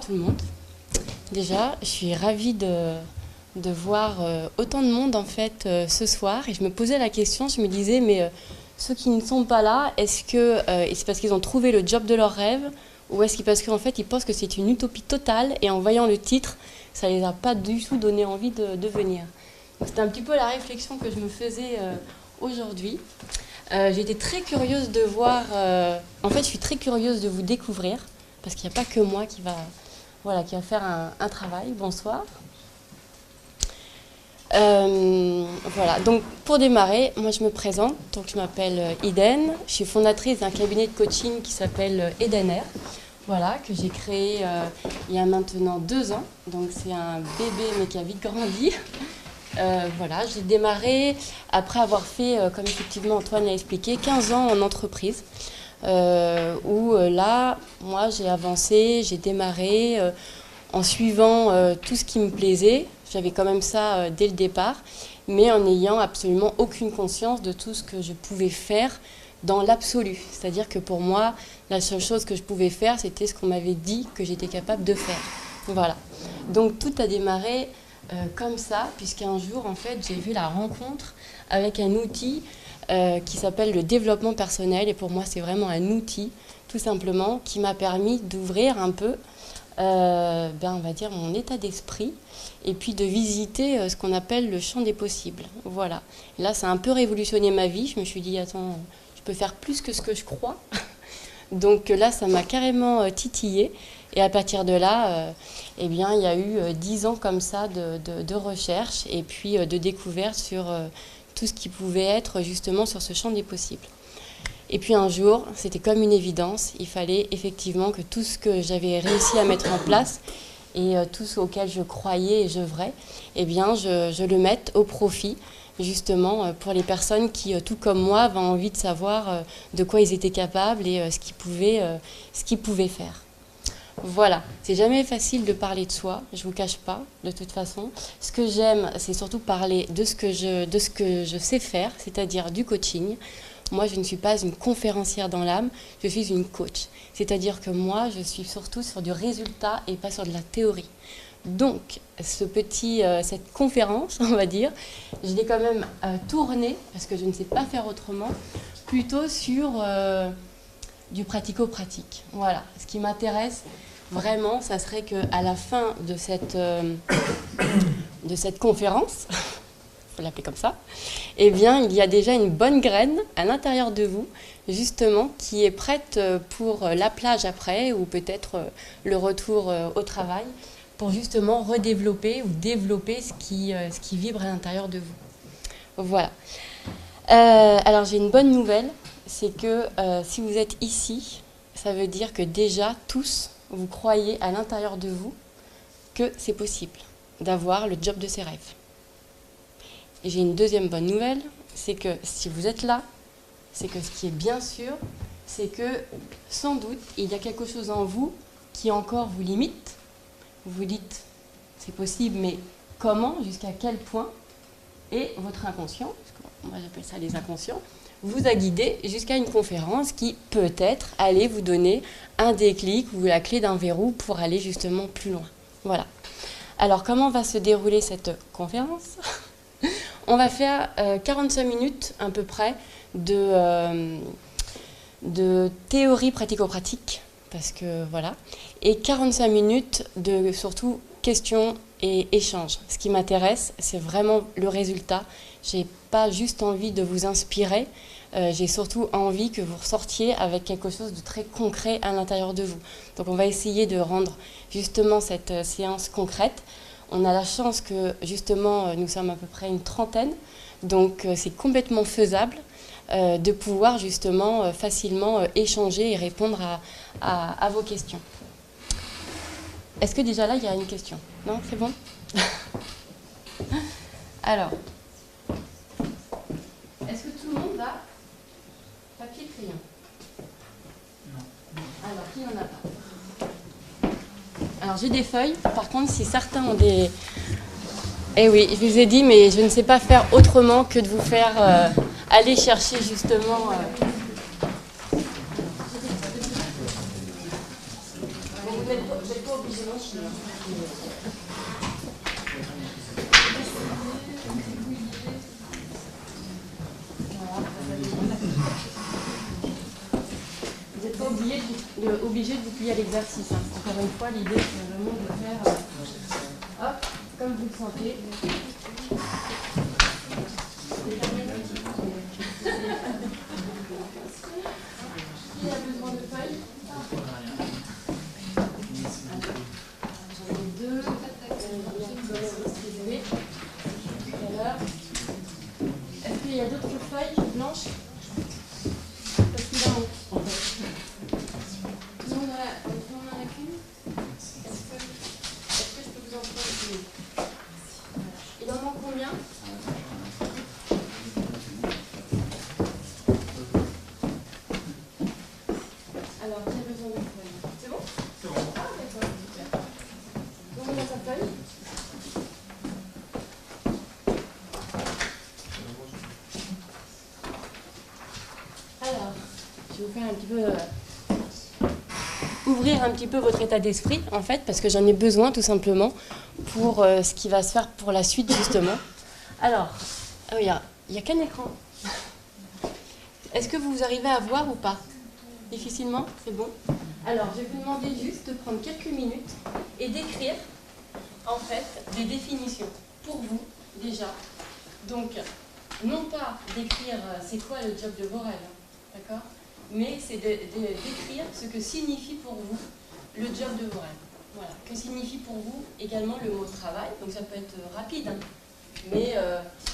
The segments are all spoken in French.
Tout le monde. Déjà, je suis ravie de voir autant de monde en fait ce soir. Et je me posais la question, je me disais, mais ceux qui ne sont pas là, est-ce que c'est parce qu'ils ont trouvé le job de leur rêve ou est-ce que parce qu'en fait ils pensent que c'est une utopie totale et en voyant le titre, ça les a pas du tout donné envie de venir. Donc c'était un petit peu la réflexion que je me faisais aujourd'hui. J'étais très curieuse de voir, en fait je suis très curieuse de vous découvrir parce qu'il n'y a pas que moi qui va faire un travail. Bonsoir. Voilà, donc pour démarrer, moi je me présente, donc je m'appelle Eden, je suis fondatrice d'un cabinet de coaching qui s'appelle Eden Air, voilà, que j'ai créé il y a maintenant 2 ans, donc c'est un bébé mais qui a vite grandi. Voilà, j'ai démarré après avoir fait, comme effectivement Antoine l'a expliqué, 15 ans en entreprise. Où là, moi, j'ai avancé, j'ai démarré en suivant tout ce qui me plaisait. J'avais quand même ça dès le départ, mais en n'ayant absolument aucune conscience de tout ce que je pouvais faire dans l'absolu. C'est-à-dire que pour moi, la seule chose que je pouvais faire, c'était ce qu'on m'avait dit que j'étais capable de faire. Voilà. Donc tout a démarré comme ça, puisqu'un jour, en fait, j'ai vu la rencontre avec un outil qui s'appelle le développement personnel. Et pour moi, c'est vraiment un outil, tout simplement, qui m'a permis d'ouvrir un peu, on va dire, mon état d'esprit et puis de visiter ce qu'on appelle le champ des possibles. Voilà. Et là, ça a un peu révolutionné ma vie. Je me suis dit, attends, je peux faire plus que ce que je crois. Donc là, ça m'a carrément titillé. Et à partir de là, il y a eu 10 ans comme ça de recherche et puis de découverte sur tout ce qui pouvait être justement sur ce champ des possibles. Et puis un jour, c'était comme une évidence, il fallait effectivement que tout ce que j'avais réussi à mettre en place et tout ce auquel je croyais et j'œuvrais, je le mette au profit justement pour les personnes qui, tout comme moi, avaient envie de savoir de quoi ils étaient capables et ce qu'ils pouvaient faire. Voilà, c'est jamais facile de parler de soi, je vous cache pas, de toute façon. Ce que j'aime, c'est surtout parler de ce que je sais faire, c'est-à-dire du coaching. Moi, je ne suis pas une conférencière dans l'âme, je suis une coach. C'est-à-dire que moi, je suis surtout sur du résultat et pas sur de la théorie. Donc, cette conférence, on va dire, je l'ai quand même tournée, parce que je ne sais pas faire autrement, plutôt sur du pratico-pratique. Voilà, ce qui m'intéresse vraiment, ça serait qu'à la fin de cette conférence, il faut l'appeler comme ça, il y a déjà une bonne graine à l'intérieur de vous, justement, qui est prête pour la plage après, ou peut-être le retour au travail, pour justement redévelopper ou développer ce qui vibre à l'intérieur de vous. Voilà. Alors j'ai une bonne nouvelle, c'est que si vous êtes ici, ça veut dire que déjà tous, vous croyez à l'intérieur de vous que c'est possible d'avoir le job de ses rêves. Et j'ai une deuxième bonne nouvelle, c'est que si vous êtes là, c'est que ce qui est bien sûr, c'est que sans doute, il y a quelque chose en vous qui encore vous limite. Vous vous dites, c'est possible, mais comment, jusqu'à quel point? Et votre inconscient, moi j'appelle ça les inconscients, vous a guidé jusqu'à une conférence qui peut-être allait vous donner un déclic ou la clé d'un verrou pour aller justement plus loin. Voilà. Alors comment va se dérouler cette conférence? On va faire 45 minutes à peu près de théorie pratico-pratique, parce que voilà, et 45 minutes de surtout questions et échanges. Ce qui m'intéresse, c'est vraiment le résultat. J'ai pas juste envie de vous inspirer, j'ai surtout envie que vous ressortiez avec quelque chose de très concret à l'intérieur de vous. Donc on va essayer de rendre justement cette séance concrète. On a la chance que justement nous sommes à peu près une trentaine, donc c'est complètement faisable de pouvoir justement facilement échanger et répondre à vos questions. Est-ce que déjà là il y a une question? Non, c'est bon? Alors, est-ce que tout le monde a papier crayon? Non. Alors, qui n'en a pas? Alors, j'ai des feuilles. Par contre, si certains ont des... Eh oui, je vous ai dit, mais je ne sais pas faire autrement que de vous faire aller chercher justement... Vous n'êtes pas obligé Vous n'êtes pas obligé de vous plier à l'exercice. Hein. Encore une fois, l'idée c'est vraiment de faire hop, comme vous le sentez. Qui a besoin de feuilles? J'en ai deux. Excusez-moi. Tout à l'heure. Est-ce qu'il y a d'autres feuilles blanches? Parce qu'il en manque. Tout le monde en a qu'une? Est-ce que je peux vous en prendre une? Il en manque combien? Alors, qui a besoin de feuilles? C'est bon? C'est bon. Ah, d'accord, super. Donc, on a sa feuille. Alors, je vais vous faire un petit peu ouvrir un petit peu votre état d'esprit, en fait, parce que j'en ai besoin tout simplement pour ce qui va se faire pour la suite, justement. Alors, il y a qu'un écran. Est-ce que vous arrivez à voir ou pas? Difficilement, c'est bon. Alors, je vais vous demander juste de prendre quelques minutes et d'écrire, en fait, des définitions pour vous, déjà. Donc, non pas d'écrire c'est quoi le job de vos rêves, d'accord? Mais c'est d'écrire ce que signifie pour vous le job de vos rêves. Voilà. Que signifie pour vous également le mot travail? Donc, ça peut être rapide, hein. Mais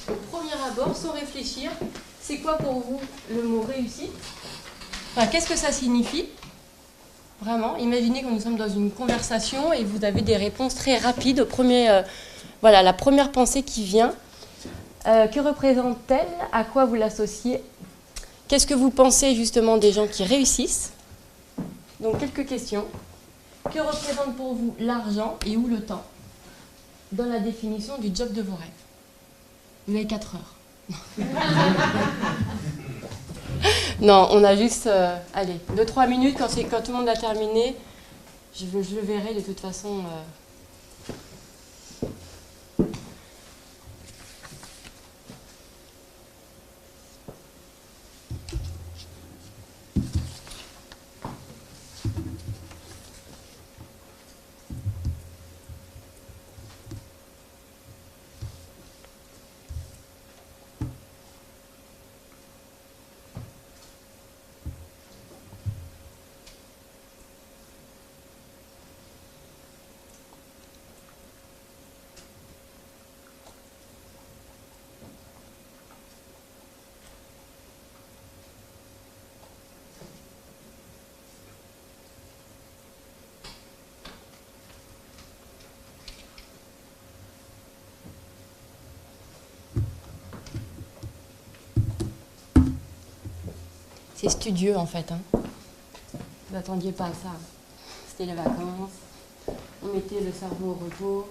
au premier abord, sans réfléchir, c'est quoi pour vous le mot réussite? Enfin, qu'est-ce que ça signifie? Vraiment, imaginez que nous sommes dans une conversation et vous avez des réponses très rapides au premier, voilà, la première pensée qui vient. Que représente-t-elle? À quoi vous l'associez? Qu'est-ce que vous pensez justement des gens qui réussissent? Donc, quelques questions. Que représente pour vous l'argent et ou le temps dans la définition du job de vos rêves? Vous avez 4 heures. Non, on a juste, allez, 2-3 minutes, quand tout le monde a terminé, je le verrai de toute façon. C'est studieux en fait. Hein. Vous n'attendiez pas à ça. C'était les vacances. On mettait le cerveau au repos.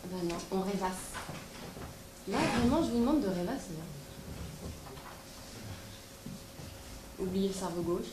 Ben non, on rêvasse. Là, vraiment, je vous demande de rêvasser. Hein. Oubliez le cerveau gauche.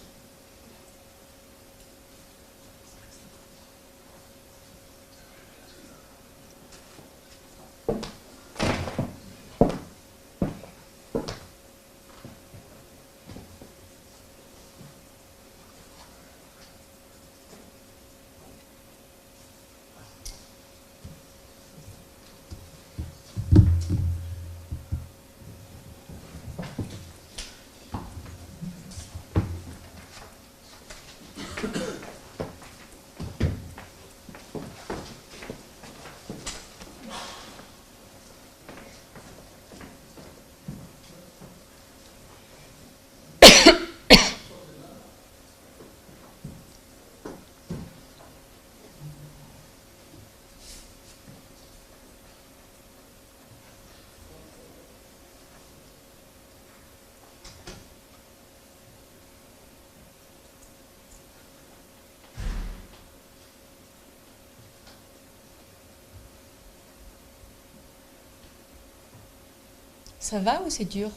Ça va ou c'est dur?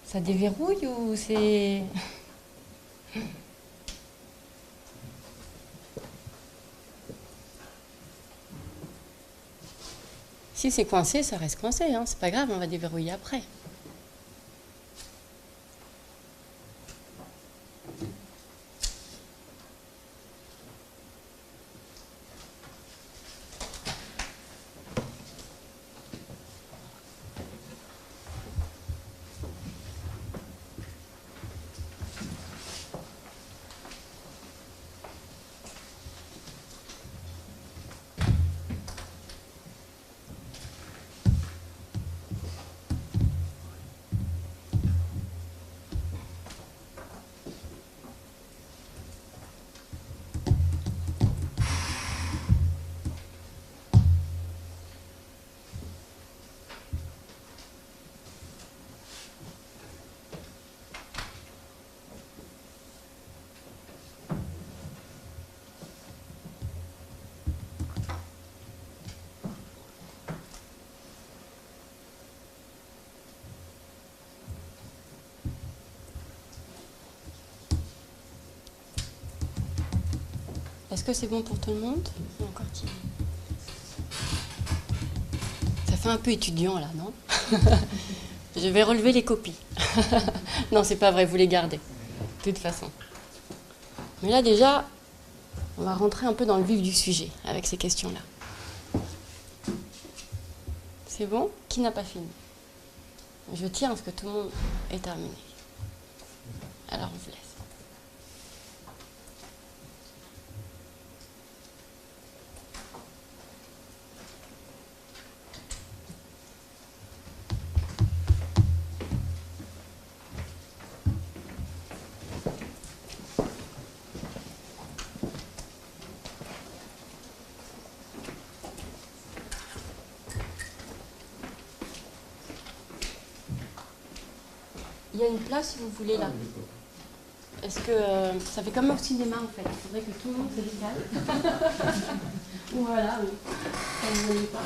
Ça déverrouille ou c'est... Si c'est coincé, ça reste coincé, hein. C'est pas grave, on va déverrouiller après. Est-ce que c'est bon pour tout le monde? Ou encore timide? Ça fait un peu étudiant là, non? Je vais relever les copies. Non, c'est pas vrai, vous les gardez. De toute façon. Mais là déjà, on va rentrer un peu dans le vif du sujet avec ces questions-là. C'est bon? Qui n'a pas fini? Je tiens à ce que tout le monde ait terminé. Alors on vous laisse. Il y a une place si vous voulez là. Est-ce que ça fait comme au cinéma en fait? Il faudrait que tout le monde se décale. Voilà, oui. Ça ne voulait pas.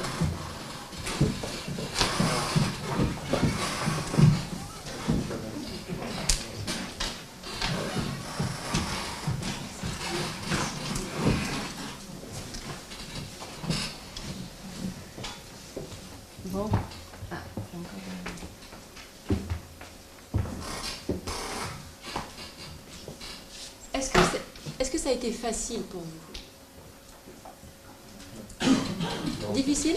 Bon. Ah, j'ai encore... Est-ce que ça a été facile pour vous? Difficile?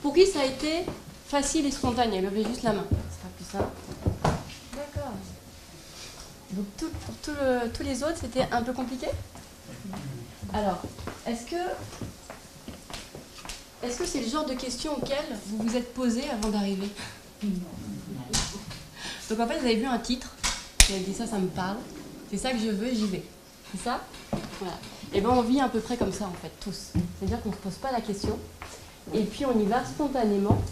Pour qui ça a été facile et spontané? Levez juste la main, ce sera plus simple. D'accord. Donc pour tous les autres, c'était un peu compliqué? Alors, est-ce que c'est le genre de questions auxquelles vous vous êtes posé avant d'arriver? Donc en fait, vous avez vu un titre, vous avez dit ça me parle, c'est ça que je veux, j'y vais. C'est ça? Voilà. Et bien on vit à peu près comme ça en fait, tous. C'est-à-dire qu'on ne se pose pas la question, et puis on y va spontanément,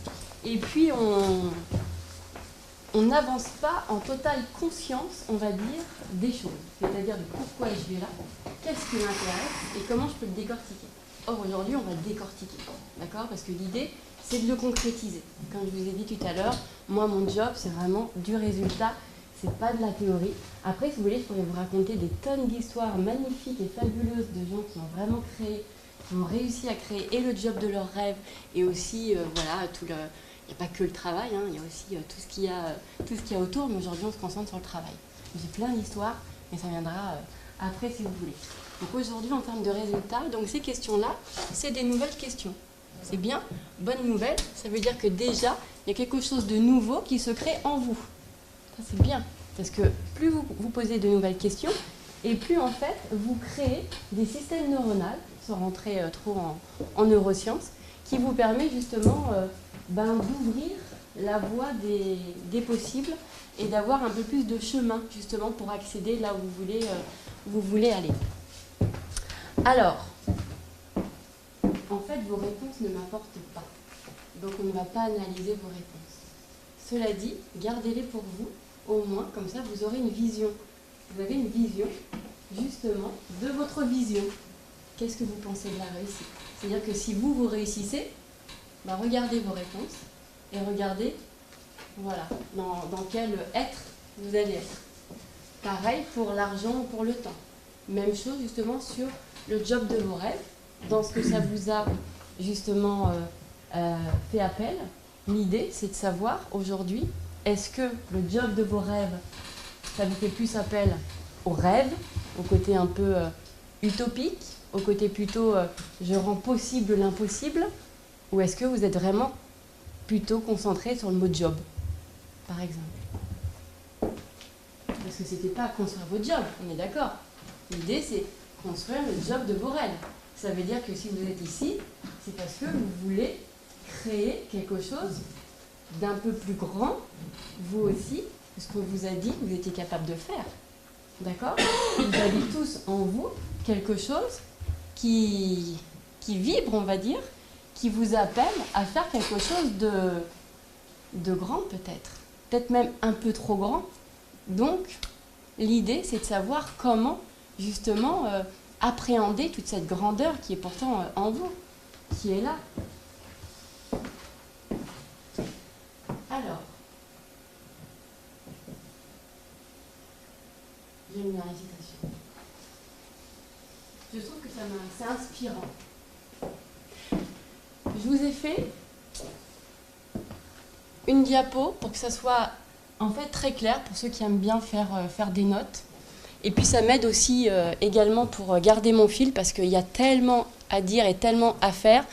et puis on n'avance pas en totale conscience, on va dire, des choses. C'est-à-dire de pourquoi je vais là, qu'est-ce qui m'intéresse, et comment je peux le décortiquer. Or aujourd'hui on va le décortiquer, d'accord? Parce que l'idée c'est de le concrétiser. Comme je vous ai dit tout à l'heure, moi mon job c'est vraiment du résultat. C'est pas de la théorie. Après, si vous voulez, je pourrais vous raconter des tonnes d'histoires magnifiques et fabuleuses de gens qui ont vraiment créé, qui ont réussi à créer et le job de leurs rêves et aussi, voilà, tout le... Il n'y a pas que le travail, hein, il y a aussi tout ce qu'il y a autour, mais aujourd'hui, on se concentre sur le travail. J'ai plein d'histoires, mais ça viendra après, si vous voulez. Donc aujourd'hui, en termes de résultats, donc ces questions-là, c'est des nouvelles questions. C'est bien, bonne nouvelle, ça veut dire que déjà, il y a quelque chose de nouveau qui se crée en vous. Ça, c'est bien, parce que plus vous posez de nouvelles questions, et plus en fait, vous créez des systèmes neuronaux, sans rentrer trop en neurosciences, qui vous permet justement d'ouvrir la voie des possibles et d'avoir un peu plus de chemin justement pour accéder là où vous voulez aller. Alors, en fait, vos réponses ne m'apportent pas. Donc on ne va pas analyser vos réponses. Cela dit, gardez-les pour vous. Au moins, comme ça, vous aurez une vision. Vous avez une vision, justement, de votre vision. Qu'est-ce que vous pensez de la réussite? C'est-à-dire que si vous réussissez, bah, regardez vos réponses et regardez, voilà, dans quel être vous allez être. Pareil pour l'argent ou pour le temps. Même chose, justement, sur le job de vos rêves, dans ce que ça vous a, justement, fait appel. L'idée, c'est de savoir aujourd'hui, est-ce que le job de vos rêves, ça vous fait plus appel au rêve, au côté un peu utopique, au côté plutôt je rends possible l'impossible, ou est-ce que vous êtes vraiment plutôt concentré sur le mot job, par exemple? Parce que c'était pas construire votre job, on est d'accord. L'idée, c'est construire le job de vos rêves. Ça veut dire que si vous êtes ici, c'est parce que vous voulez créer quelque chose d'un peu plus grand, vous aussi, ce qu'on vous a dit que vous étiez capable de faire. D'accord? Vous avez tous en vous quelque chose qui vibre, on va dire, qui vous appelle à faire quelque chose de grand peut-être. Peut-être même un peu trop grand. Donc, l'idée, c'est de savoir comment, justement, appréhender toute cette grandeur qui est pourtant en vous, qui est là. Alors, j'aime bien la citation. Je trouve que c'est inspirant. Je vous ai fait une diapo pour que ça soit en fait très clair pour ceux qui aiment bien faire des notes. Et puis ça m'aide aussi également pour garder mon fil parce qu'il y a tellement à dire et tellement à faire.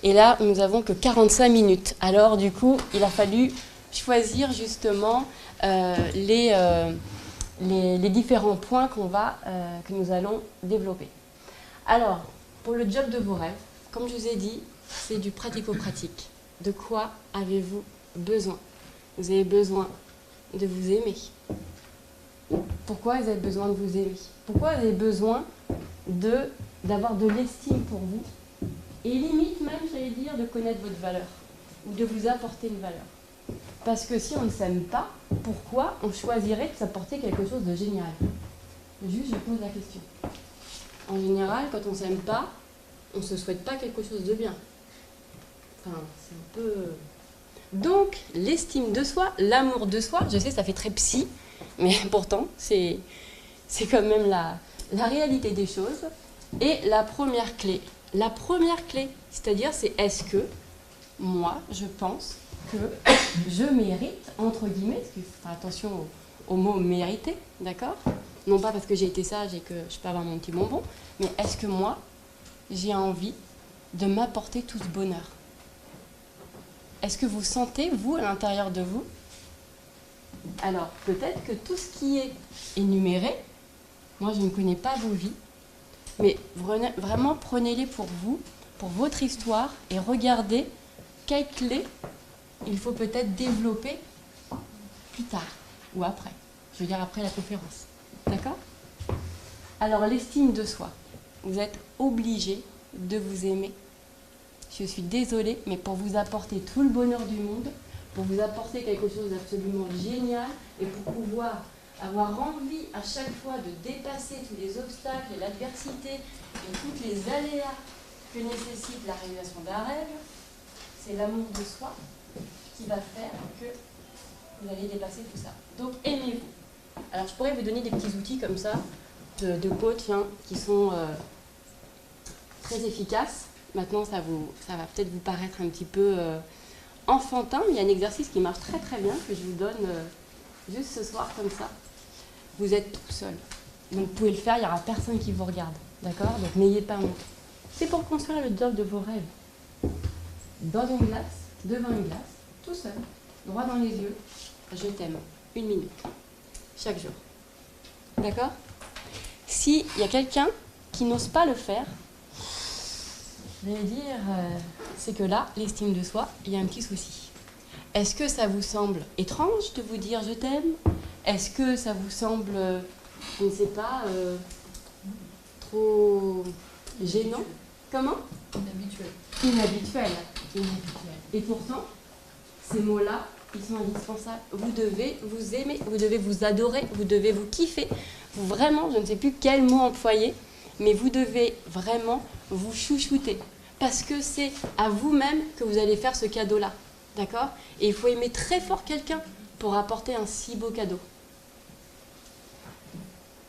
Et là, nous n'avons que 45 minutes. Alors du coup, il a fallu choisir justement les différents points que nous allons développer. Alors, pour le job de vos rêves, comme je vous ai dit, c'est du pratico-pratique. De quoi avez-vous besoin? Vous avez besoin de vous aimer. Pourquoi vous avez besoin de vous aimer? Pourquoi vous avez besoin d'avoir de l'estime pour vous? Et limite même, j'allais dire, de connaître votre valeur ou de vous apporter une valeur. Parce que si on ne s'aime pas, pourquoi on choisirait de s'apporter quelque chose de génial? Juste, je pose la question. En général, quand on ne s'aime pas, on ne se souhaite pas quelque chose de bien. Enfin, c'est un peu... Donc, l'estime de soi, l'amour de soi, je sais, ça fait très psy, mais pourtant, c'est quand même la réalité des choses. Et la première clé, c'est-à-dire, c'est est-ce que moi, je pense que je mérite, entre guillemets, parce qu'il faut faire attention au mot mériter, d'accord? Non pas parce que j'ai été sage et que je peux avoir mon petit bonbon, mais est-ce que moi, j'ai envie de m'apporter tout ce bonheur? Est-ce que vous sentez, vous, à l'intérieur de vous? Alors, peut-être que tout ce qui est énuméré, moi je ne connais pas vos vies, mais vraiment prenez-les pour vous, pour votre histoire, et regardez quelles clés il faut peut-être développer plus tard ou après. Je veux dire après la conférence. D'accord? Alors, l'estime de soi. Vous êtes obligé de vous aimer. Je suis désolée, mais pour vous apporter tout le bonheur du monde, pour vous apporter quelque chose d'absolument génial et pour pouvoir avoir envie à chaque fois de dépasser tous les obstacles et l'adversité et toutes les aléas que nécessite la réalisation d'un rêve, c'est l'amour de soi qui va faire que vous allez dépasser tout ça. Donc aimez-vous. Alors je pourrais vous donner des petits outils comme ça de coach qui sont très efficaces. Maintenant ça va peut-être vous paraître un petit peu enfantin, mais il y a un exercice qui marche très très bien que je vous donne juste ce soir comme ça. Vous êtes tout seul. Donc vous pouvez le faire, il n'y aura personne qui vous regarde. D'accord? Donc n'ayez pas honte. C'est pour construire le job de vos rêves. Dans une glace, devant une glace, tout seul, droit dans les yeux, je t'aime. 1 minute. Chaque jour. D'accord? S'il y a quelqu'un qui n'ose pas le faire, je vais dire, c'est que là, l'estime de soi, il y a un petit souci. Est-ce que ça vous semble étrange de vous dire je t'aime? Est-ce que ça vous semble, je ne sais pas, trop gênant? Comment? Inhabituel. Et pourtant, ces mots-là, ils sont indispensables. Vous devez vous aimer, vous devez vous adorer, vous devez vous kiffer. Vous vraiment, je ne sais plus quel mot employer, mais vous devez vraiment vous chouchouter. Parce que c'est à vous-même que vous allez faire ce cadeau-là. D'accord? Et il faut aimer très fort quelqu'un pour apporter un si beau cadeau.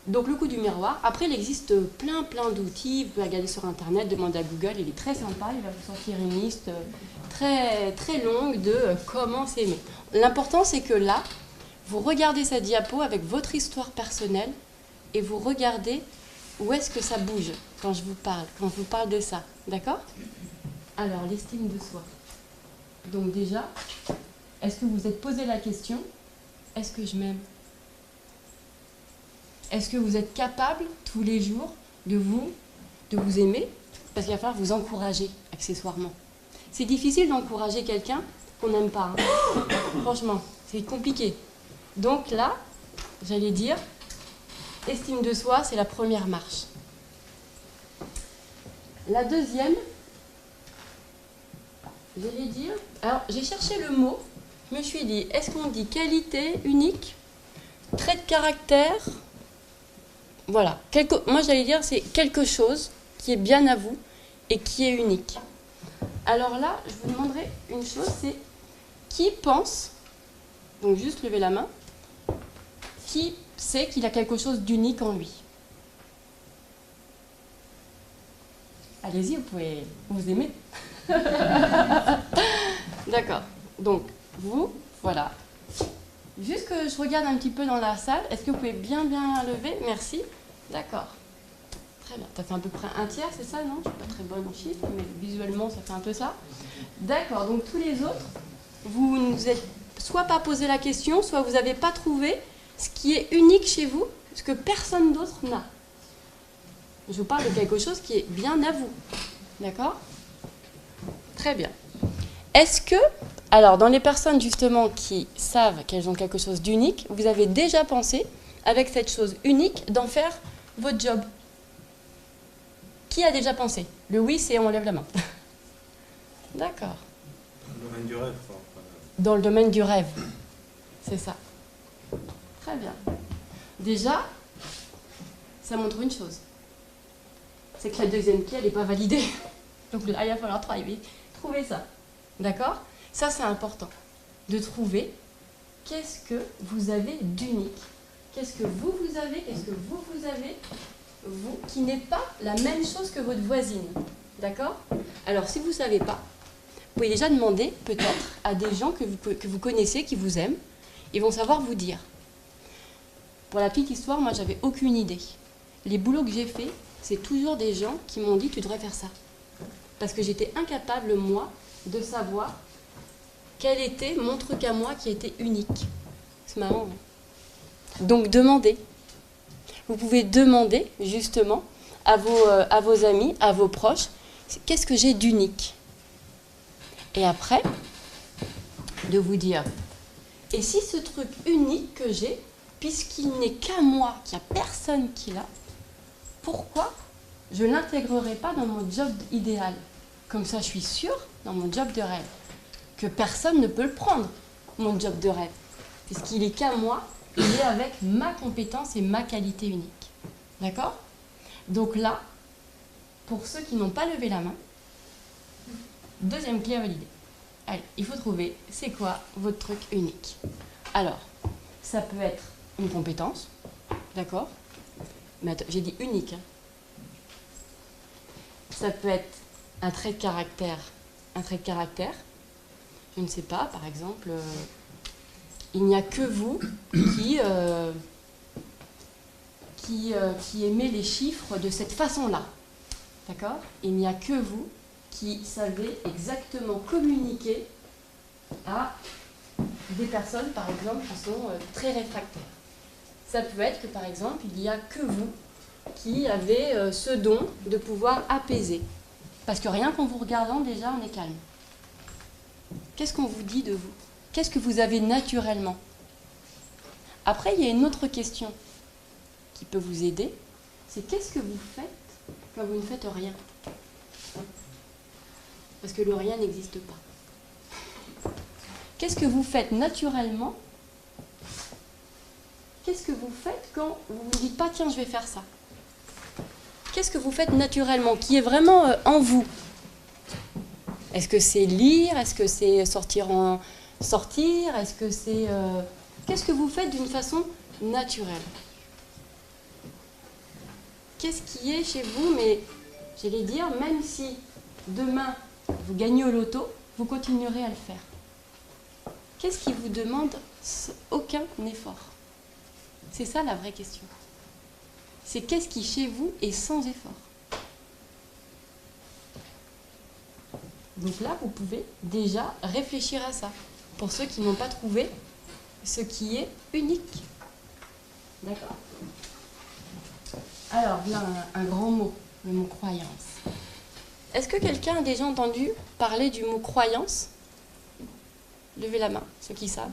Donc le coup du miroir. Après, il existe plein d'outils. Vous pouvez regarder sur Internet, demander à Google. Il est très sympa. Il va vous sortir une liste très longue de comment s'aimer. L'important, c'est que là, vous regardez cette diapo avec votre histoire personnelle et vous regardez où est-ce que ça bouge quand je vous parle de ça. D'accord? Alors, l'estime de soi. Donc déjà, est-ce que vous vous êtes posé la question, est-ce que je m'aime? Est-ce que vous êtes capable tous les jours de vous aimer? Parce qu'il va falloir vous encourager accessoirement. C'est difficile d'encourager quelqu'un qu'on n'aime pas. Hein. Franchement, c'est compliqué. Donc là, j'allais dire, estime de soi, c'est la première marche. La deuxième, j'allais dire, alors j'ai cherché le mot, je me suis dit, est-ce qu'on dit qualité unique, trait de caractère? Voilà, moi j'allais dire c'est quelque chose qui est bien à vous et qui est unique. Alors là, je vous demanderai une chose, c'est qui pense, donc juste levez la main, qui sait qu'il a quelque chose d'unique en lui? Allez-y, vous pouvez vous aimer. D'accord, donc vous, voilà. Juste que je regarde un petit peu dans la salle, est-ce que vous pouvez bien lever? Merci. D'accord. Très bien. Ça fait à peu près un tiers, c'est ça, non? Je ne suis pas très bonne en chiffres, mais visuellement, ça fait un peu ça. D'accord. Donc, tous les autres, vous ne vous êtes soit pas posé la question, soit vous n'avez pas trouvé ce qui est unique chez vous, ce que personne d'autre n'a. Je vous parle de quelque chose qui est bien à vous. D'accord? Très bien. Est-ce que, alors, dans les personnes, justement, qui savent qu'elles ont quelque chose d'unique, vous avez déjà pensé, avec cette chose unique, d'en faire votre job? Qui a déjà pensé? Le oui, c'est on lève la main. D'accord. Dans le domaine du rêve. Dans le domaine du rêve. C'est ça. Très bien. Déjà, ça montre une chose. C'est que la deuxième clé, elle n'est pas validée. Donc là, il va falloir trouver ça. D'accord? Ça, c'est important. De trouver qu'est-ce que vous avez d'unique. Qu'est-ce que vous avez, qu'est-ce que vous avez, vous, qui n'est pas la même chose que votre voisine. D'accord? Alors, si vous ne savez pas, vous pouvez déjà demander, peut-être, à des gens que vous connaissez, qui vous aiment. Ils vont savoir vous dire. Pour la petite histoire, moi, j'avais aucune idée. Les boulots que j'ai faits, c'est toujours des gens qui m'ont dit « tu devrais faire ça ». Parce que j'étais incapable, moi, de savoir quel était mon truc à moi qui était unique. C'est marrant, hein? Donc, demandez. Vous pouvez demander, justement, à vos amis, à vos proches, qu'est-ce que j'ai d'unique? Et après, de vous dire, et si ce truc unique que j'ai, puisqu'il n'est qu'à moi, qu'il n'y a personne qui l'a, pourquoi je ne l'intégrerai pas dans mon job idéal? Comme ça, je suis sûre, dans mon job de rêve, que personne ne peut le prendre, mon job de rêve. Puisqu'il n'est qu'à moi, il est avec ma compétence et ma qualité unique. D'accord? Donc là, pour ceux qui n'ont pas levé la main, deuxième clé à valider. Allez, il faut trouver, c'est quoi votre truc unique? Alors, ça peut être une compétence, d'accord? Mais j'ai dit unique. Hein. Ça peut être un trait de caractère. Un trait de caractère. Je ne sais pas, par exemple, il n'y a que vous qui aimez les chiffres de cette façon-là. D'accord? Il n'y a que vous qui savez exactement communiquer à des personnes, par exemple, qui sont très réfractaires. Ça peut être que, par exemple, il n'y a que vous qui avez ce don de pouvoir apaiser. Parce que rien qu'en vous regardant, déjà, on est calme. Qu'est-ce qu'on vous dit de vous? Qu'est-ce que vous avez naturellement? Après, il y a une autre question qui peut vous aider. C'est qu'est-ce que vous faites quand vous ne faites rien? Parce que le rien n'existe pas. Qu'est-ce que vous faites naturellement? Qu'est-ce que vous faites quand vous ne vous dites pas, tiens, je vais faire ça? Qu'est-ce que vous faites naturellement, qui est vraiment en vous? Est-ce que c'est lire? Est-ce que c'est sortir? Est-ce que c'est... Qu'est-ce que vous faites d'une façon naturelle? qu'est-ce qui est chez vous, mais j'allais dire, même si demain vous gagnez au loto, vous continuerez à le faire. Qu'est-ce qui vous demande aucun effort? C'est ça la vraie question. C'est qu'est-ce qui chez vous est sans effort? Donc là, vous pouvez déjà réfléchir à ça, pour ceux qui n'ont pas trouvé ce qui est unique. D'accord? Alors, là, un grand mot, le mot croyance. Est-ce que quelqu'un a déjà entendu parler du mot croyance? Levez la main, ceux qui savent.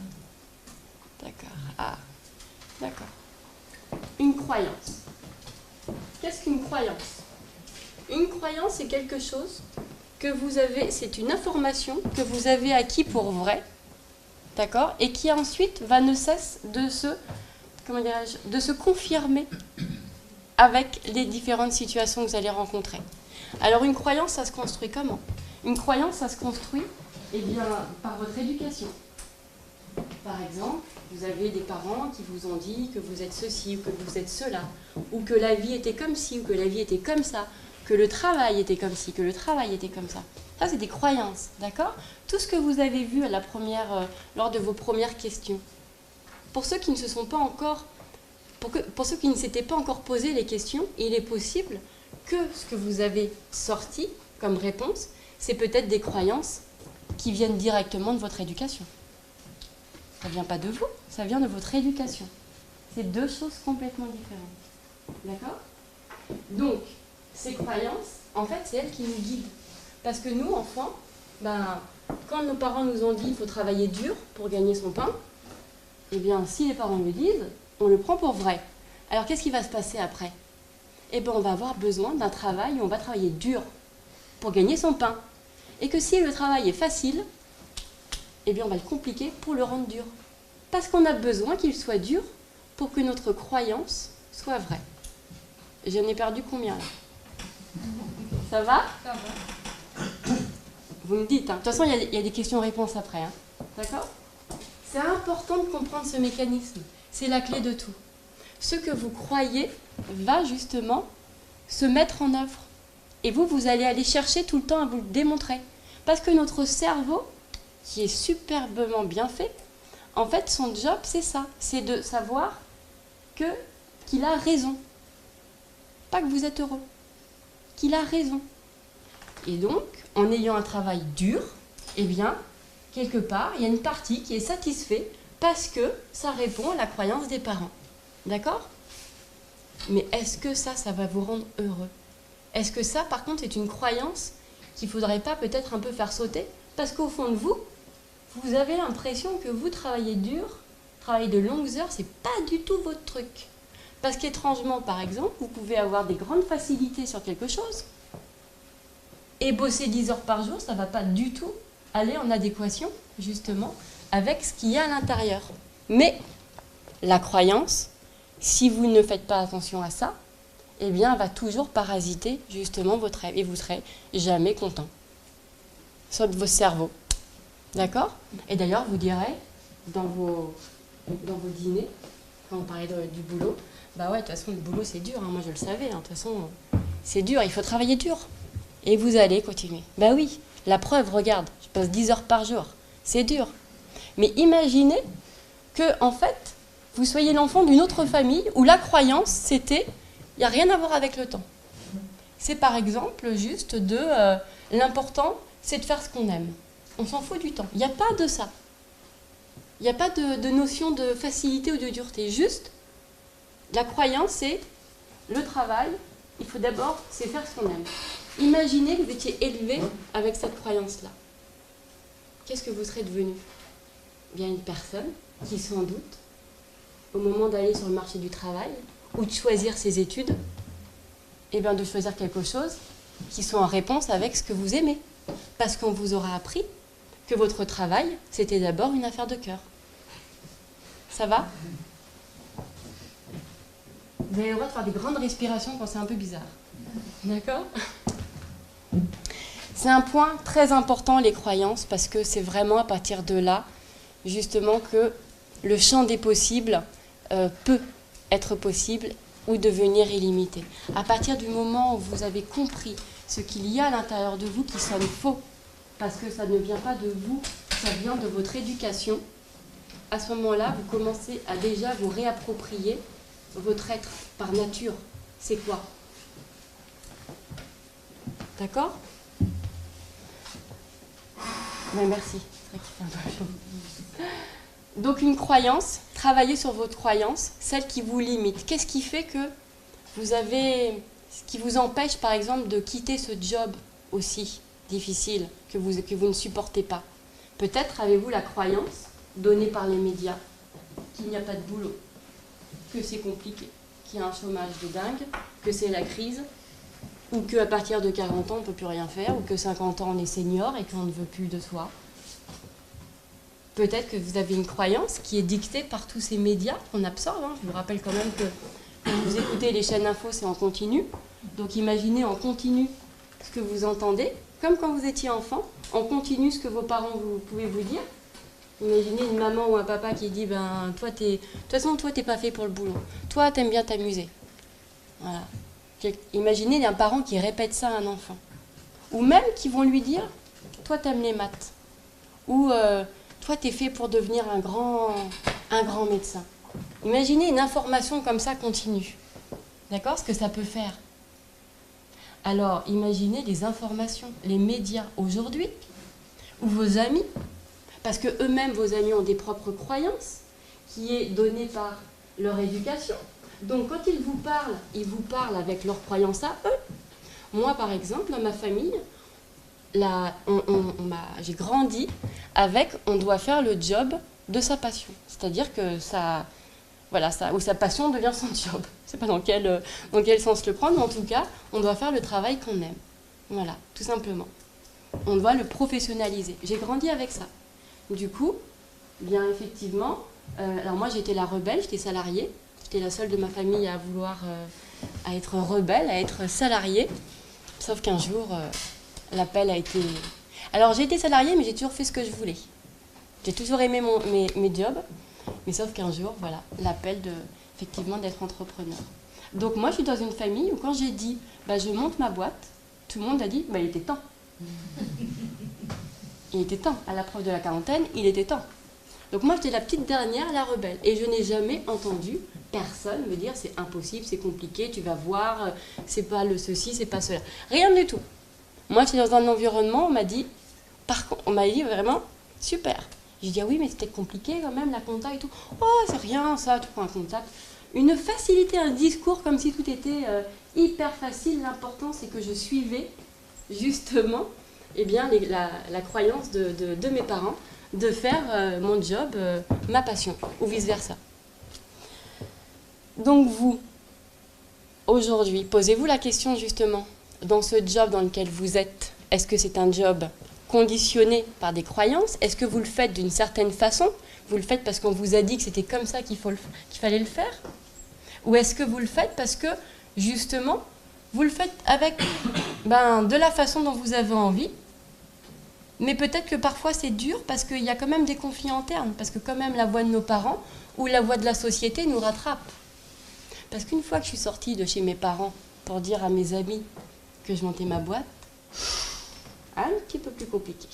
D'accord. Ah, d'accord. Une croyance. Qu'est-ce qu'une croyance? Une croyance, c'est quelque chose que vous avez, c'est une information que vous avez acquis pour vrai, d'accord, et qui ensuite va ne cesse de se confirmer avec les différentes situations que vous allez rencontrer. Alors une croyance, ça se construit comment? Une croyance, ça se construit par votre éducation. Par exemple, vous avez des parents qui vous ont dit que vous êtes ceci ou que vous êtes cela, ou que la vie était comme ci ou que la vie était comme ça, que le travail était comme ci, que le travail était comme ça. Ça, c'est des croyances, d'accord? Tout ce que vous avez vu à lors de vos premières questions. Pour ceux qui ne se sont pas encore, pour ceux qui ne s'étaient pas encore posé les questions, il est possible que ce que vous avez sorti comme réponse, c'est peut-être des croyances qui viennent directement de votre éducation. Ça ne vient pas de vous, ça vient de votre éducation. C'est deux choses complètement différentes. D'accord? Donc, ces croyances, en fait, c'est elles qui nous guident. Parce que nous, enfants, quand nos parents nous ont dit qu'il faut travailler dur pour gagner son pain, eh bien, si les parents le disent, on le prend pour vrai. Alors, qu'est-ce qui va se passer après? Eh bien, on va avoir besoin d'un travail où on va travailler dur pour gagner son pain. Et que si le travail est facile, eh bien, on va le compliquer pour le rendre dur. Parce qu'on a besoin qu'il soit dur pour que notre croyance soit vraie. J'en ai perdu combien là? Ça va? Ça va. Vous me dites, hein. De toute façon, il y a des questions-réponses après. Hein. D'accord? C'est important de comprendre ce mécanisme. C'est la clé de tout. Ce que vous croyez va justement se mettre en œuvre. Et vous allez aller chercher tout le temps à vous le démontrer. Parce que notre cerveau, qui est superbement bien fait, en fait, son job, c'est ça. C'est de savoir qu'il a raison. Pas que vous êtes heureux. Qu'il a raison. Et donc, en ayant un travail dur, eh bien, quelque part, il y a une partie qui est satisfaite parce que ça répond à la croyance des parents. D'accord? Mais est-ce que ça va vous rendre heureux? Est-ce que ça, par contre, c'est une croyance qu'il ne faudrait pas peut-être un peu faire sauter? Parce qu'au fond de vous, vous avez l'impression que vous travaillez dur, travailler de longues heures, c'est pas du tout votre truc. Parce qu'étrangement, par exemple, vous pouvez avoir des grandes facilités sur quelque chose et bosser 10 heures par jour, ça ne va pas du tout aller en adéquation, justement, avec ce qu'il y a à l'intérieur. Mais la croyance, si vous ne faites pas attention à ça, eh bien, elle va toujours parasiter, justement, votre rêve et vous ne serez jamais content. Sauf vos cerveaux. D'accord? Et d'ailleurs, vous direz, dans vos dîners, quand on parlait du boulot, bah ouais, de toute façon, le boulot, c'est dur. Hein. Moi, je le savais. Hein. De toute façon, c'est dur. Il faut travailler dur. Et vous allez continuer. Bah oui, la preuve, regarde, je passe 10 heures par jour. C'est dur. Mais imaginez que, en fait, vous soyez l'enfant d'une autre famille où la croyance, c'était, il n'y a rien à voir avec le temps. C'est par exemple juste l'important, c'est de faire ce qu'on aime. On s'en fout du temps. Il n'y a pas de ça. Il n'y a pas de notion de facilité ou de dureté. Juste, la croyance, c'est le travail. Il faut d'abord, c'est faire ce qu'on aime. Imaginez que vous étiez élevé avec cette croyance-là. Qu'est-ce que vous serez devenu? Bien une personne qui, sans doute, au moment d'aller sur le marché du travail ou de choisir ses études, eh bien de choisir quelque chose qui soit en réponse avec ce que vous aimez. Parce qu'on vous aura appris que votre travail, c'était d'abord une affaire de cœur. Ça va? Vous avez le droit de faire des grandes respirations quand c'est un peu bizarre. D'accord? C'est un point très important, les croyances, parce que c'est vraiment à partir de là, justement, que le champ des possibles peut être possible ou devenir illimité. À partir du moment où vous avez compris ce qu'il y a à l'intérieur de vous qui sonne faux, parce que ça ne vient pas de vous, ça vient de votre éducation, à ce moment-là, vous commencez à déjà vous réapproprier votre être par nature. C'est quoi? D'accord? Mais merci. C'est vrai qu'il fait un peu chaud. Donc une croyance, travaillez sur votre croyance, celle qui vous limite. Qu'est-ce qui fait que vous avez, ce qui vous empêche par exemple de quitter ce job aussi difficile que vous ne supportez pas? Peut-être avez-vous la croyance donnée par les médias qu'il n'y a pas de boulot, que c'est compliqué, qu'il y a un chômage de dingue, que c'est la crise, ou qu'à partir de 40 ans on ne peut plus rien faire, ou que 50 ans on est senior et qu'on ne veut plus de soi. Peut-être que vous avez une croyance qui est dictée par tous ces médias qu'on absorbe. Je vous rappelle quand même que quand vous écoutez les chaînes info, c'est en continu. Donc imaginez en continu ce que vous entendez, comme quand vous étiez enfant, en continu ce que vos parents pouvaient vous dire. Imaginez une maman ou un papa qui dit toi, de toute façon, toi, t'es pas fait pour le boulot. Toi, t'aimes bien t'amuser. Voilà. Imaginez un parent qui répète ça à un enfant. Ou même qui vont lui dire toi, t'aimes les maths. Ou toi, t'es fait pour devenir un grand médecin. Imaginez une information comme ça continue. D'accord? Ce que ça peut faire. Alors, imaginez les informations, les médias aujourd'hui, ou vos amis, parce que eux-mêmes, vos amis, ont des propres croyances, qui est donnée par leur éducation. Donc, quand ils vous parlent avec leurs croyances à eux. Moi, par exemple, dans ma famille, j'ai grandi avec on doit faire le job de sa passion. C'est-à-dire que ou sa passion devient son job. Je ne sais pas dans quel sens le prendre, mais en tout cas, on doit faire le travail qu'on aime. Voilà, tout simplement. On doit le professionnaliser. J'ai grandi avec ça. Du coup, bien effectivement, alors moi j'étais la rebelle, j'étais salariée. J'étais la seule de ma famille à vouloir à être rebelle, à être salariée. Sauf qu'un jour, l'appel a été... Alors j'ai été salariée, mais j'ai toujours fait ce que je voulais. J'ai toujours aimé mes jobs. Mais sauf qu'un jour, voilà, l'appel effectivement d'être entrepreneur. Donc moi, je suis dans une famille où quand j'ai dit, je monte ma boîte, tout le monde a dit, il était temps. Il était temps. À l'approche de la quarantaine, il était temps. Donc moi, j'étais la petite dernière, la rebelle. Et je n'ai jamais entendu personne me dire, c'est impossible, c'est compliqué, tu vas voir, c'est pas le ceci, c'est pas cela. Rien du tout. Moi, j'étais dans un environnement, on m'a dit vraiment, super. J'ai dit, oui, mais c'était compliqué quand même, la compta et tout. Oh, c'est rien, ça, tu prends un contact. Une facilité, un discours comme si tout était hyper facile. L'important, c'est que je suivais justement la croyance de mes parents de faire mon job, ma passion, ou vice-versa. Donc vous, aujourd'hui, posez-vous la question justement, dans ce job dans lequel vous êtes, est-ce que c'est un job conditionné par des croyances? Est-ce que vous le faites d'une certaine façon? Vous le faites parce qu'on vous a dit que c'était comme ça qu'il fallait le faire? Ou est-ce que vous le faites parce que, justement, vous le faites avec de la façon dont vous avez envie, mais peut-être que parfois c'est dur parce qu'il y a quand même des conflits internes, parce que quand même la voix de nos parents ou la voix de la société nous rattrape. Parce qu'une fois que je suis sortie de chez mes parents pour dire à mes amis que je montais ma boîte, un petit peu plus compliqué.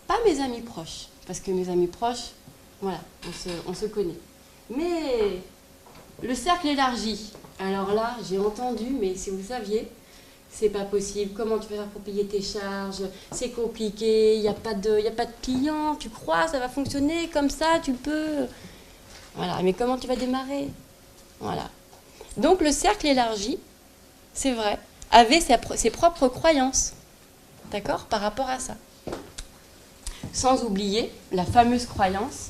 Pas mes amis proches, parce que mes amis proches, voilà, on se connaît. Mais le cercle élargi, alors là, j'ai entendu, mais si vous saviez, c'est pas possible, comment tu vas faire pour payer tes charges, c'est compliqué, il n'y a pas de clients, tu crois, ça va fonctionner comme ça, tu peux... Voilà, mais comment tu vas démarrer? Voilà. Donc le cercle élargi, c'est vrai, avait ses propres croyances. D'accord? Par rapport à ça. Sans oublier la fameuse croyance,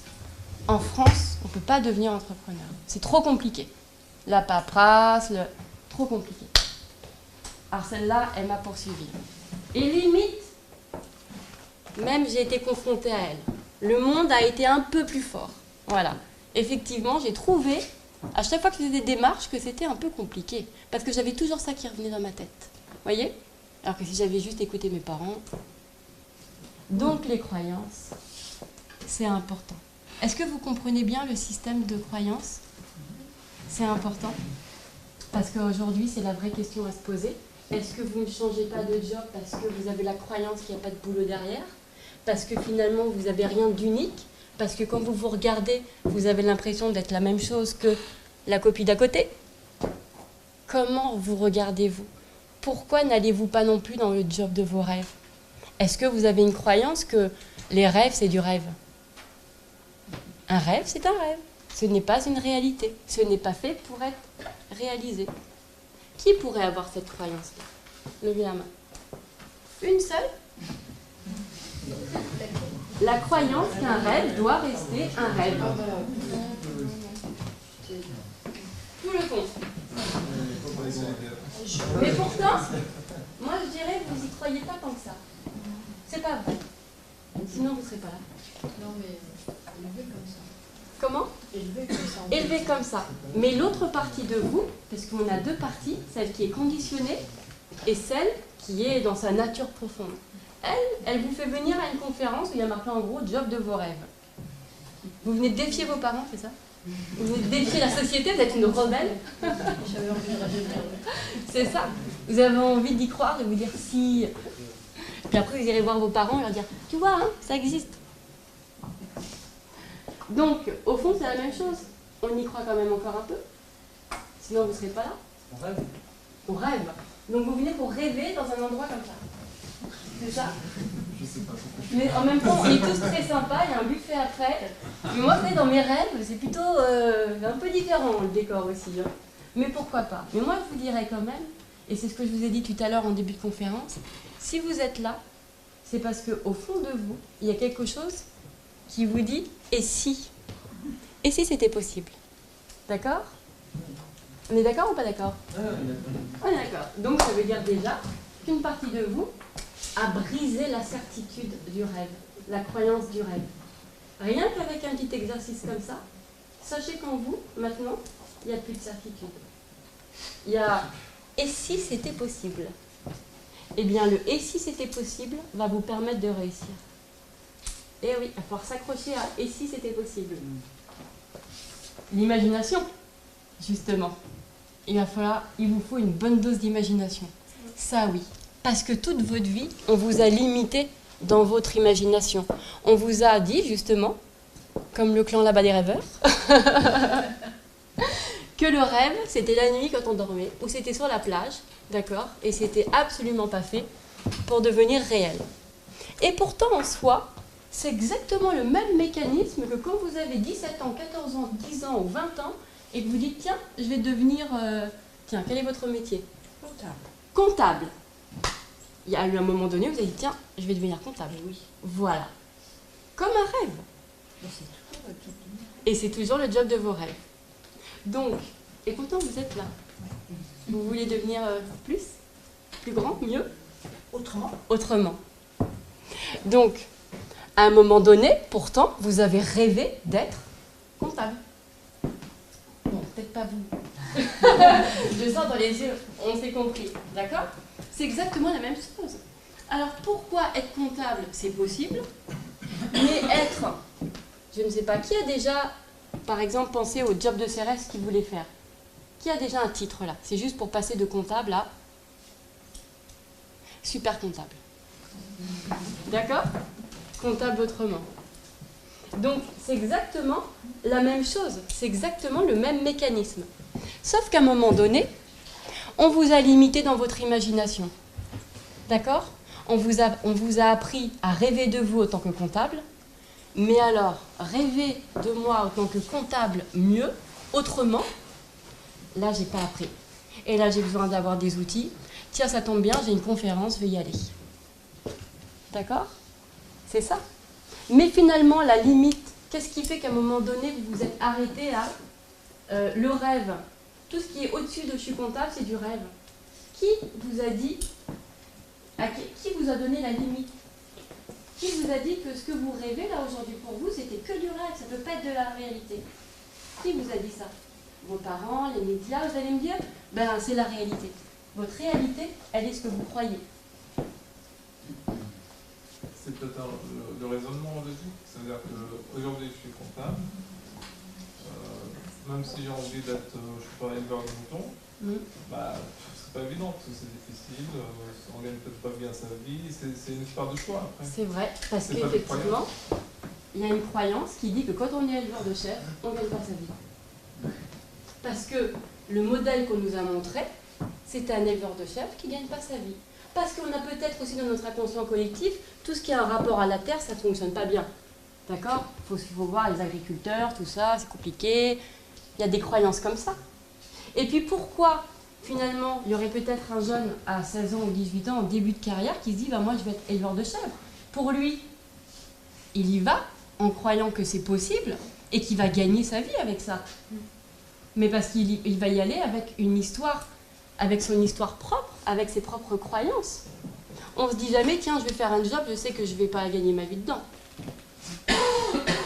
en France, on ne peut pas devenir entrepreneur. C'est trop compliqué. La paperasse, trop compliqué. Alors celle-là, elle m'a poursuivie. Et limite, même j'ai été confrontée à elle. Le monde a été un peu plus fort. Voilà. Effectivement, j'ai trouvé, à chaque fois que je faisais des démarches, que c'était un peu compliqué. Parce que j'avais toujours ça qui revenait dans ma tête. Vous voyez? Alors que si j'avais juste écouté mes parents... Donc les croyances, c'est important. Est-ce que vous comprenez bien le système de croyances? C'est important. Parce qu'aujourd'hui, c'est la vraie question à se poser. Est-ce que vous ne changez pas de job parce que vous avez la croyance qu'il n'y a pas de boulot derrière? Parce que finalement, vous n'avez rien d'unique? Parce que quand vous vous regardez, vous avez l'impression d'être la même chose que la copie d'à côté? Comment vous regardez-vous? Pourquoi n'allez-vous pas non plus dans le job de vos rêves? Est-ce que vous avez une croyance que les rêves, c'est du rêve? Un rêve, c'est un rêve. Ce n'est pas une réalité. Ce n'est pas fait pour être réalisé. Qui pourrait avoir cette croyance-là? Levez la main. Une seule? La croyance qu'un rêve doit rester un rêve. Tout le compte. Mais pourtant, moi je dirais que vous n'y croyez pas tant que ça. C'est pas vrai. Sinon vous ne serez pas là. Non mais élevé comme ça. Comment? Élevé comme ça. Élevé comme ça. Mais l'autre partie de vous, parce qu'on a deux parties, celle qui est conditionnée et celle qui est dans sa nature profonde. Elle vous fait venir à une conférence où il y a marqué en gros « job de vos rêves ». Vous venez de défier vos parents, c'est ça? Vous venez de défier la société, vous êtes une rebelle. J'avais envie de rajeunir. C'est ça. Vous avez envie d'y croire, de vous dire si. Puis après, vous irez voir vos parents et leur dire « tu vois, hein, ça existe ». Donc, au fond, c'est la même chose. On y croit quand même encore un peu. Sinon, vous ne serez pas là. On rêve. On rêve. Donc, vous venez pour rêver dans un endroit comme ça. C'est ça? Je sais pas. Mais en même temps, on est tous très sympas, il y a un buffet après. Mais moi, vous savez, dans mes rêves, c'est plutôt un peu différent, le décor aussi. Hein. Mais pourquoi pas? Mais moi, je vous dirais quand même, et c'est ce que je vous ai dit tout à l'heure en début de conférence, si vous êtes là, c'est parce qu'au fond de vous, il y a quelque chose qui vous dit « et si ?» Et si c'était possible? D'accord? On est d'accord ou pas d'accord? On est d'accord. Donc, ça veut dire déjà qu'une partie de vous a brisé la certitude du rêve, la croyance du rêve. Rien qu'avec un petit exercice comme ça, sachez qu'en vous, maintenant, il n'y a plus de certitude. Il y a « et si c'était possible ?» Eh bien, le « et si c'était possible » va vous permettre de réussir. Eh oui, il va falloir s'accrocher à « et si c'était possible ?» L'imagination, justement. Il vous faut une bonne dose d'imagination. Ça, oui. Parce que toute votre vie, on vous a limité dans votre imagination. On vous a dit, justement, comme le clan là-bas des rêveurs, que le rêve, c'était la nuit quand on dormait, ou c'était sur la plage, d'accord? Et c'était absolument pas fait pour devenir réel. Et pourtant, en soi, c'est exactement le même mécanisme que quand vous avez 17 ans, 14 ans, 10 ans ou 20 ans, et que vous dites, tiens, je vais devenir... tiens, quel est votre métier? Comptable. Comptable. Il y a eu un moment donné où vous avez dit, tiens, je vais devenir comptable. Oui. Voilà. Comme un rêve. Mais c'est toujours le truc. Et c'est toujours le job de vos rêves. Donc, et pourtant vous êtes là. Vous voulez devenir plus grand, mieux? Autrement. Autrement. Donc, à un moment donné, pourtant, vous avez rêvé d'être comptable. Bon, peut-être pas vous. Je sens dans les yeux, on s'est compris, d'accord? C'est exactement la même chose. Alors pourquoi être comptable, c'est possible, mais être, je ne sais pas, qui a déjà, par exemple, pensé au job de ses rêves qu'il voulait faire? Qui a déjà un titre là? C'est juste pour passer de comptable à super comptable. D'accord? Comptable autrement. Donc c'est exactement la même chose, c'est exactement le même mécanisme. Sauf qu'à un moment donné, on vous a limité dans votre imagination. D'accord? On vous a appris à rêver de vous en tant que comptable, mais alors, rêver de moi en tant que comptable mieux, autrement, là, j'ai pas appris. Et là, j'ai besoin d'avoir des outils. Tiens, ça tombe bien, j'ai une conférence, je vais y aller. D'accord? C'est ça. Mais finalement, la limite, qu'est-ce qui fait qu'à un moment donné, vous vous êtes arrêté à le rêve? Tout ce qui est au-dessus de « je suis comptable », c'est du rêve. Qui vous a dit, qui vous a donné la limite? Qui vous a dit que ce que vous rêvez là aujourd'hui pour vous, c'était que du rêve, ça ne peut pas être de la réalité? Qui vous a dit ça? Vos parents, les médias, vous allez me dire, ben c'est la réalité. Votre réalité, elle est ce que vous croyez. C'est peut-être le raisonnement au-dessus. C'est-à-dire qu'aujourd'hui, je suis comptable. même si j'ai envie d'être, je sais pas, éleveur de moutons, Mm. bah, c'est pas évident parce que c'est difficile, on gagne peut-être pas bien sa vie, c'est une histoire de choix après. C'est vrai, parce C'est pas des qu'effectivement, il y a une croyance qui dit que quand on est éleveur de chèvres, on ne gagne pas sa vie. Parce que le modèle qu'on nous a montré, c'était un éleveur de chèvres qui ne gagne pas sa vie. Parce qu'on a peut-être aussi dans notre inconscient collectif, tout ce qui a un rapport à la terre, ça ne fonctionne pas bien. D'accord ? Il faut voir les agriculteurs, tout ça, c'est compliqué. Il y a des croyances comme ça. Et puis pourquoi, finalement, il y aurait peut-être un jeune à 16 ans ou 18 ans, en début de carrière, qui se dit bah, moi, je vais être éleveur de chèvres. Pour lui, il y va en croyant que c'est possible et qu'il va gagner sa vie avec ça. Mais parce qu'il va y aller avec une histoire, avec son histoire propre, avec ses propres croyances. On se dit jamais, tiens, je vais faire un job, je sais que je ne vais pas gagner ma vie dedans.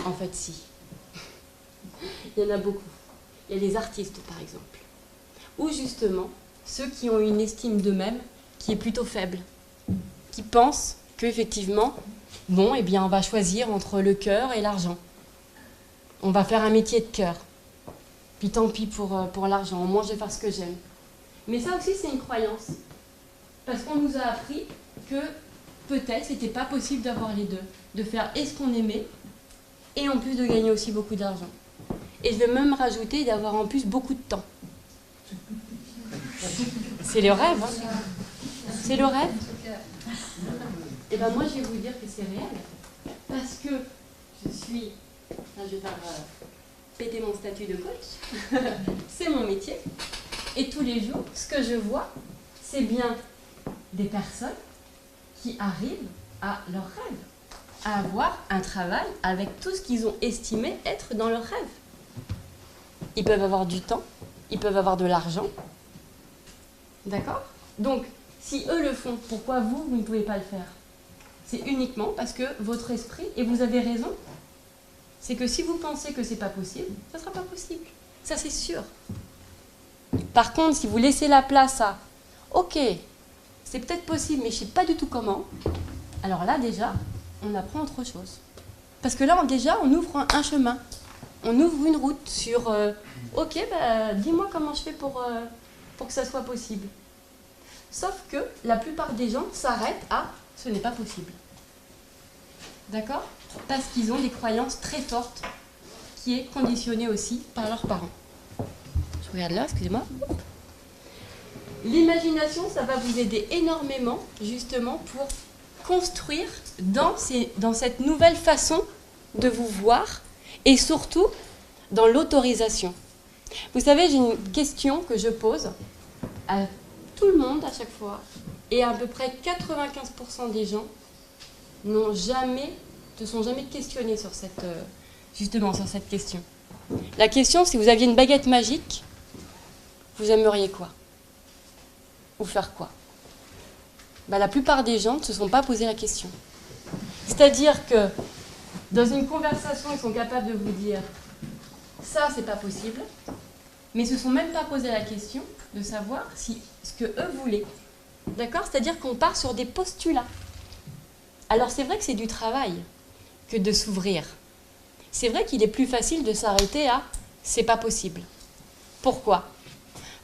En fait, si. Il y en a beaucoup. Il y a les artistes, par exemple. Ou justement, ceux qui ont une estime d'eux-mêmes qui est plutôt faible. Qui pensent qu'effectivement, bon, eh bien, on va choisir entre le cœur et l'argent. On va faire un métier de cœur. Puis tant pis pour l'argent, au moins je vais faire ce que j'aime. Mais ça aussi, c'est une croyance. Parce qu'on nous a appris que peut-être c'était pas possible d'avoir les deux. De faire et ce qu'on aimait, et en plus de gagner aussi beaucoup d'argent. Et je vais même rajouter d'avoir en plus beaucoup de temps. C'est le rêve, hein. C'est le rêve. Et ben moi, je vais vous dire que c'est réel. Parce que je suis... Là, je vais faire péter mon statut de coach. C'est mon métier. Et tous les jours, ce que je vois, c'est bien des personnes qui arrivent à leur rêve, à avoir un travail avec tout ce qu'ils ont estimé être dans leur rêve. Ils peuvent avoir du temps, ils peuvent avoir de l'argent. D'accord ? Donc, si eux le font, pourquoi vous ne pouvez pas le faire ? C'est uniquement parce que votre esprit, et vous avez raison, c'est que si vous pensez que c'est pas possible, ça ne sera pas possible. Ça, c'est sûr. Par contre, si vous laissez la place à « Ok, c'est peut-être possible, mais je ne sais pas du tout comment », alors là, déjà, on apprend autre chose. Parce que là, déjà, on ouvre un chemin. On ouvre une route sur Ok, bah, dis-moi comment je fais pour que ça soit possible. Sauf que la plupart des gens s'arrêtent à « ce n'est pas possible ». D'accord ? Parce qu'ils ont des croyances très fortes qui est conditionnée aussi par leurs parents. Je regarde là, excusez-moi. L'imagination, ça va vous aider énormément justement pour construire dans cette nouvelle façon de vous voir et surtout dans l'autorisation. Vous savez, j'ai une question que je pose à tout le monde à chaque fois et à peu près 95% des gens ne sont jamais questionnés sur justement sur cette question. La question, si vous aviez une baguette magique, vous aimeriez quoi ? Ou faire quoi ? Ben, la plupart des gens ne se sont pas posé la question. C'est-à-dire que dans une conversation, ils sont capables de vous dire « ça, c'est pas possible », mais ils ne se sont même pas posé la question de savoir si ce que eux voulaient. D'accord ? C'est-à-dire qu'on part sur des postulats. Alors c'est vrai que c'est du travail que de s'ouvrir. C'est vrai qu'il est plus facile de s'arrêter à « c'est pas possible ». Pourquoi ?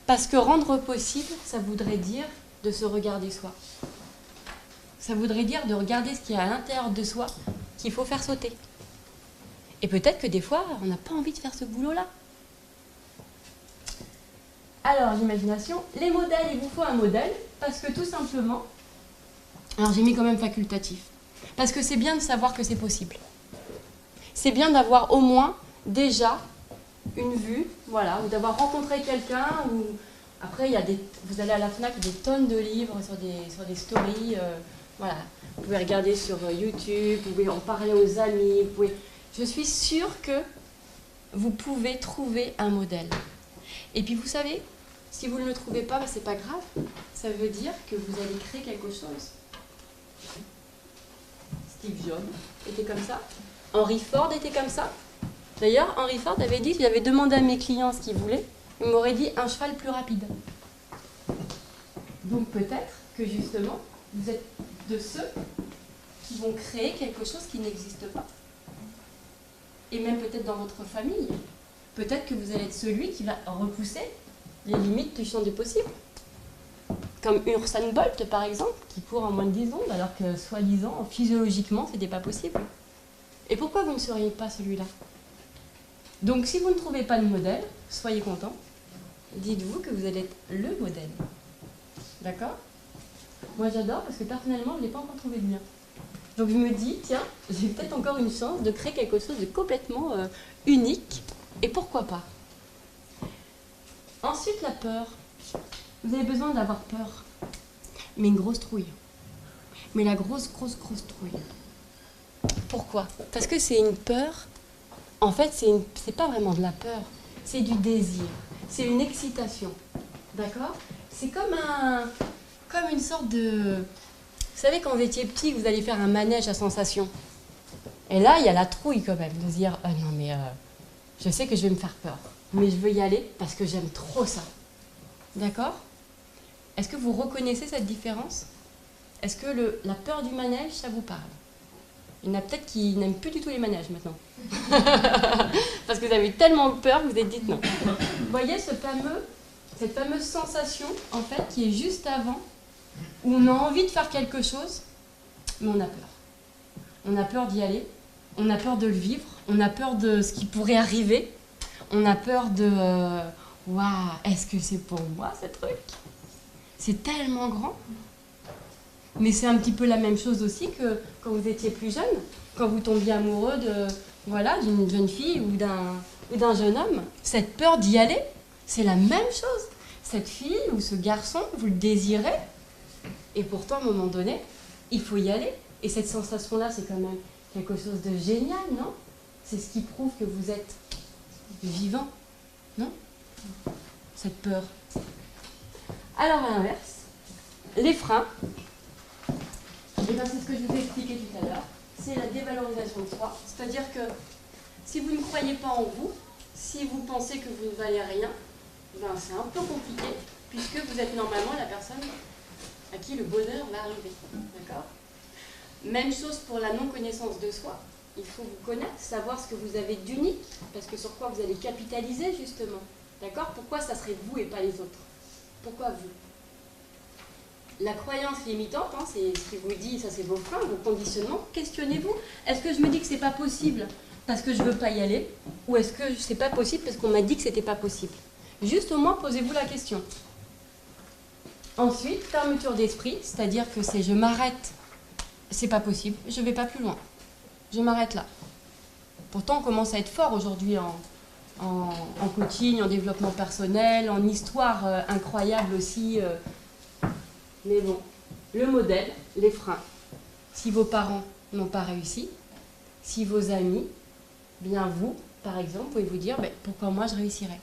Parce que rendre possible, ça voudrait dire de se regarder soi. Ça voudrait dire de regarder ce qu'il y a à l'intérieur de soi qu'il faut faire sauter. Et peut-être que des fois, on n'a pas envie de faire ce boulot-là. Alors, l'imagination, les modèles, il vous faut un modèle, parce que tout simplement, alors j'ai mis quand même facultatif, parce que c'est bien de savoir que c'est possible. C'est bien d'avoir au moins déjà une vue, voilà, ou d'avoir rencontré quelqu'un, ou après vous allez à la FNAC, il y a des tonnes de livres sur des stories, voilà. Vous pouvez regarder sur YouTube, vous pouvez en parler aux amis, je suis sûre que vous pouvez trouver un modèle. Et puis vous savez, si vous ne le trouvez pas, c'est pas grave, ça veut dire que vous allez créer quelque chose. Steve Jobs était comme ça, Henry Ford était comme ça. D'ailleurs, Henry Ford avait dit, si j'avais demandé à mes clients ce qu'ils voulaient, il m'aurait dit un cheval plus rapide. Donc peut-être que justement, vous êtes de ceux qui vont créer quelque chose qui n'existe pas. Et même peut-être dans votre famille. peut-être que vous allez être celui qui va repousser les limites du champ du possible. Comme Usain Bolt, par exemple, qui court en moins de 10 secondes, alors que, soi-disant, physiologiquement, c'était pas possible. Et pourquoi vous ne seriez pas celui-là? Donc, si vous ne trouvez pas de modèle, soyez content. Dites-vous que vous allez être le modèle. D'accord? Moi, j'adore parce que personnellement, je n'ai pas encore trouvé le mien. Donc, je me dis, tiens, j'ai peut-être encore une chance de créer quelque chose de complètement unique. Et pourquoi pas? Ensuite, la peur. Vous avez besoin d'avoir peur. Mais une grosse trouille. Mais la grosse trouille. Pourquoi? Parce que c'est une peur. En fait, c'est pas vraiment de la peur. C'est du désir. C'est une excitation. D'accord? C'est comme une sorte de... Vous savez, quand vous étiez petit, vous allez faire un manège à sensation. Et là, il y a la trouille quand même, de se dire, ah non mais je sais que je vais me faire peur. Mais je veux y aller parce que j'aime trop ça. D'accord? Est-ce que vous reconnaissez cette différence? Est-ce que la peur du manège, ça vous parle? Il y en a peut-être qui n'aiment plus du tout les manèges maintenant. Parce que vous avez eu tellement peur que vous vous êtes dit non. Vous voyez cette fameuse sensation, en fait, qui est juste avant, où on a envie de faire quelque chose, mais on a peur. On a peur d'y aller, on a peur de le vivre, on a peur de ce qui pourrait arriver, on a peur de waouh, est-ce que c'est pour moi ce truc? C'est tellement grand. Mais c'est un petit peu la même chose aussi que quand vous étiez plus jeune, quand vous tombiez amoureux d'une jeune fille ou d'un jeune homme. Cette peur d'y aller, c'est la même chose. Cette fille ou ce garçon, vous le désirez, et pourtant, à un moment donné, il faut y aller. Et cette sensation-là, c'est quand même quelque chose de génial, non? C'est ce qui prouve que vous êtes vivant, non? Cette peur. Alors, à l'inverse, les freins, et bien, c'est ce que je vous ai expliqué tout à l'heure, c'est la dévalorisation de soi. C'est-à-dire que si vous ne croyez pas en vous, si vous pensez que vous ne valez rien, ben c'est un peu compliqué, puisque vous êtes normalement la personne à qui le bonheur va arriver. D'accord? Même chose pour la non-connaissance de soi. Il faut vous connaître, savoir ce que vous avez d'unique, parce que sur quoi vous allez capitaliser justement. D'accord? Pourquoi ça serait vous et pas les autres? Pourquoi vous? La croyance limitante, hein, c'est ce qui vous dit, ça c'est vos freins, vos conditionnements. Questionnez-vous. Est-ce que je me dis que c'est pas possible parce que je veux pas y aller, ou est-ce que c'est pas possible parce qu'on m'a dit que c'était pas possible? Juste au moins posez-vous la question. Ensuite, fermeture d'esprit, c'est-à-dire que c'est je m'arrête, c'est pas possible, je vais pas plus loin. Je m'arrête là. Pourtant, on commence à être fort aujourd'hui en coaching, en développement personnel, en histoire incroyable aussi. Mais bon, le modèle, les freins. Si vos parents n'ont pas réussi, si vos amis, bien vous, par exemple, pouvez vous dire pourquoi moi je réussirais.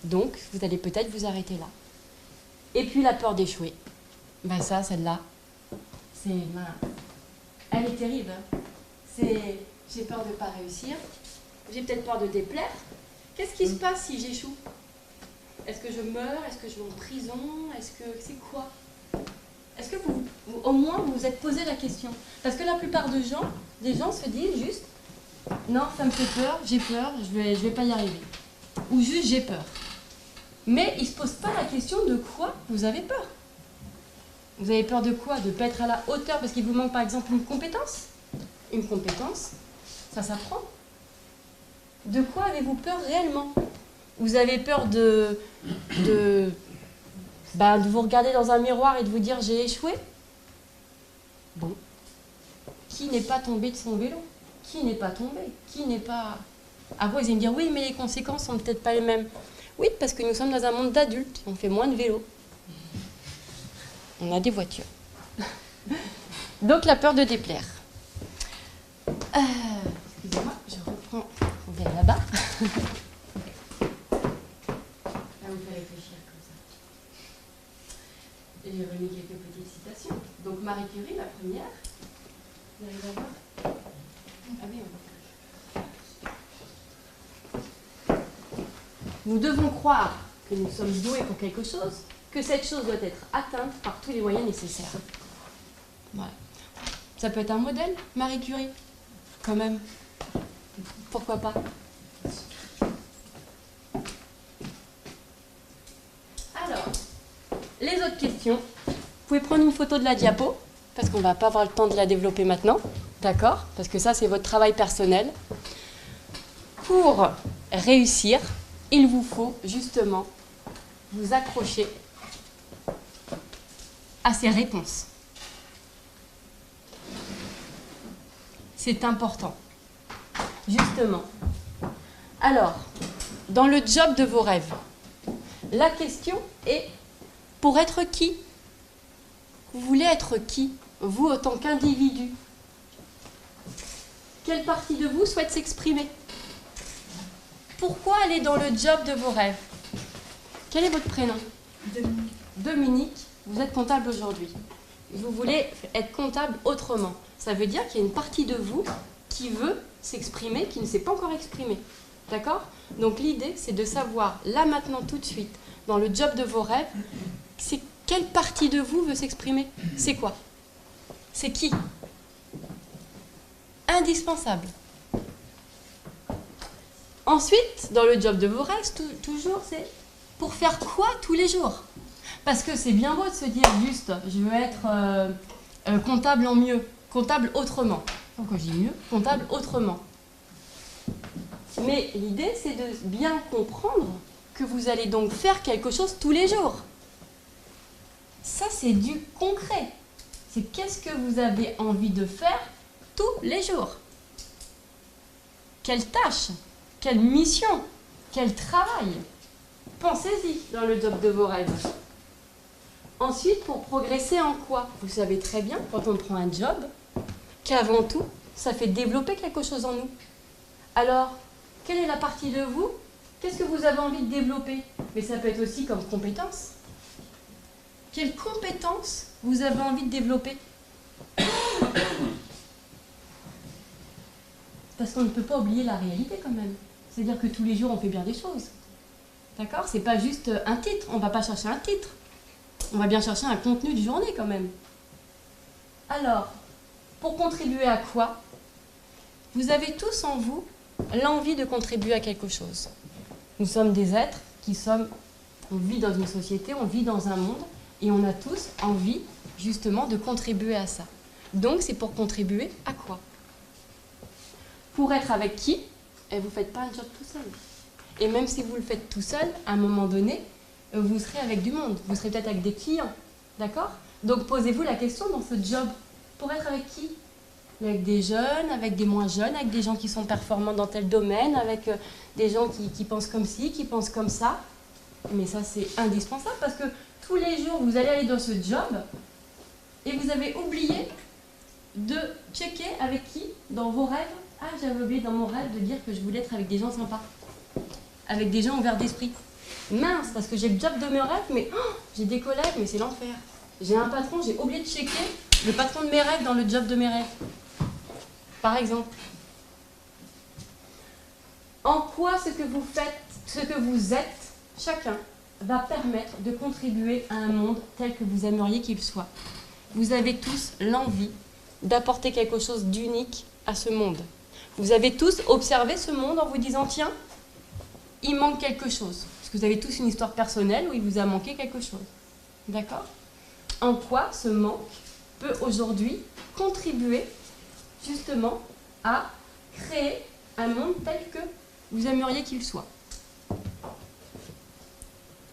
Donc, vous allez peut-être vous arrêter là. Et puis la peur d'échouer. Ben ça, celle-là, elle est terrible. J'ai peur de ne pas réussir, j'ai peut-être peur de déplaire. Qu'est-ce qui se passe si j'échoue? Est-ce que je meurs? Est-ce que je vais en prison? Est-ce que c'est quoi? Est-ce que vous, au moins, vous vous êtes posé la question? Parce que la plupart des gens se disent juste non, ça me fait peur, j'ai peur, je vais pas y arriver. Ou juste j'ai peur. Mais ils ne se posent pas la question de quoi vous avez peur. Vous avez peur de quoi? De ne pas être à la hauteur parce qu'il vous manque par exemple une compétence? Une compétence, ça s'apprend. De quoi avez-vous peur réellement? Vous avez peur de vous regarder dans un miroir et de vous dire j'ai échoué? Bon. Qui n'est pas tombé de son vélo? Qui n'est pas tombé? Qui n'est pas... Après, vous allez me dire oui, mais les conséquences sont peut-être pas les mêmes. Oui, parce que nous sommes dans un monde d'adultes. On fait moins de vélo. On a des voitures. Donc, la peur de déplaire. Excusez-moi, je reprends. On vient là-bas. Là, on peut réfléchir comme ça. Et j'ai remis quelques petites citations. Donc, Marie Curie, la première. Vous allez la voir. Ah oui, nous devons croire que nous sommes doués pour quelque chose, que cette chose doit être atteinte par tous les moyens nécessaires. Voilà. Ça peut être un modèle, Marie Curie, quand même. Pourquoi pas? Alors, les autres questions. Vous pouvez prendre une photo de la diapo, parce qu'on ne va pas avoir le temps de la développer maintenant. D'accord? Parce que ça, c'est votre travail personnel. Pour réussir, il vous faut justement vous accrocher à ces réponses. C'est important. Justement. Alors, dans le job de vos rêves, la question est, pour être qui? Vous voulez être qui, vous, en tant qu'individu? Quelle partie de vous souhaite s'exprimer? Pourquoi aller dans le job de vos rêves? Quel est votre prénom? Dominique. Dominique, vous êtes comptable aujourd'hui. Vous voulez être comptable autrement. Ça veut dire qu'il y a une partie de vous qui veut s'exprimer, qui ne s'est pas encore exprimée. D'accord? Donc l'idée, c'est de savoir, là, maintenant, tout de suite, dans le job de vos rêves, c'est quelle partie de vous veut s'exprimer? C'est quoi? C'est qui? Indispensable. Ensuite, dans le job de vos rêves, toujours, c'est pour faire quoi tous les jours? Parce que c'est bien beau de se dire juste, je veux être comptable en mieux, comptable autrement. Pourquoi je dis mieux? Comptable autrement. Mais l'idée, c'est de bien comprendre que vous allez donc faire quelque chose tous les jours. Ça, c'est du concret. C'est qu'est-ce que vous avez envie de faire tous les jours? Quelle tâche? Quelle mission? Quel travail? Pensez-y dans le job de vos rêves. Ensuite, pour progresser en quoi? Vous savez très bien, quand on prend un job, qu'avant tout, ça fait développer quelque chose en nous. Alors, quelle est la partie de vous? Qu'est-ce que vous avez envie de développer? Mais ça peut être aussi comme compétence. Quelles compétences vous avez envie de développer? Parce qu'on ne peut pas oublier la réalité quand même. C'est-à-dire que tous les jours, on fait bien des choses. D'accord? C'est pas juste un titre. On ne va pas chercher un titre. On va bien chercher un contenu de journée quand même. Alors, pour contribuer à quoi? Vous avez tous en vous l'envie de contribuer à quelque chose. Nous sommes des êtres on vit dans une société, on vit dans un monde, et on a tous envie justement de contribuer à ça. Donc c'est pour contribuer à quoi? Pour être avec qui? Et vous ne faites pas un job tout seul. Et même si vous le faites tout seul, à un moment donné, vous serez avec du monde. Vous serez peut-être avec des clients. D'accord? Donc posez-vous la question dans ce job. Pour être avec qui? Avec des jeunes, avec des moins jeunes, avec des gens qui sont performants dans tel domaine, avec des gens qui pensent comme ci, qui pensent comme ça. Mais ça, c'est indispensable parce que tous les jours, vous allez aller dans ce job et vous avez oublié de checker avec qui dans vos rêves. Ah, j'avais oublié dans mon rêve de dire que je voulais être avec des gens sympas, avec des gens ouverts d'esprit. Mince, parce que j'ai le job de mes rêves, mais j'ai des collègues, mais c'est l'enfer. J'ai un patron, j'ai oublié de checker le patron de mes rêves dans le job de mes rêves. Par exemple. En quoi ce que vous faites, ce que vous êtes, chacun, va permettre de contribuer à un monde tel que vous aimeriez qu'il soit. Vous avez tous l'envie d'apporter quelque chose d'unique à ce monde. Vous avez tous observé ce monde en vous disant, tiens, il manque quelque chose. Parce que vous avez tous une histoire personnelle où il vous a manqué quelque chose. D'accord? En quoi ce manque peut aujourd'hui contribuer justement à créer un monde tel que vous aimeriez qu'il soit?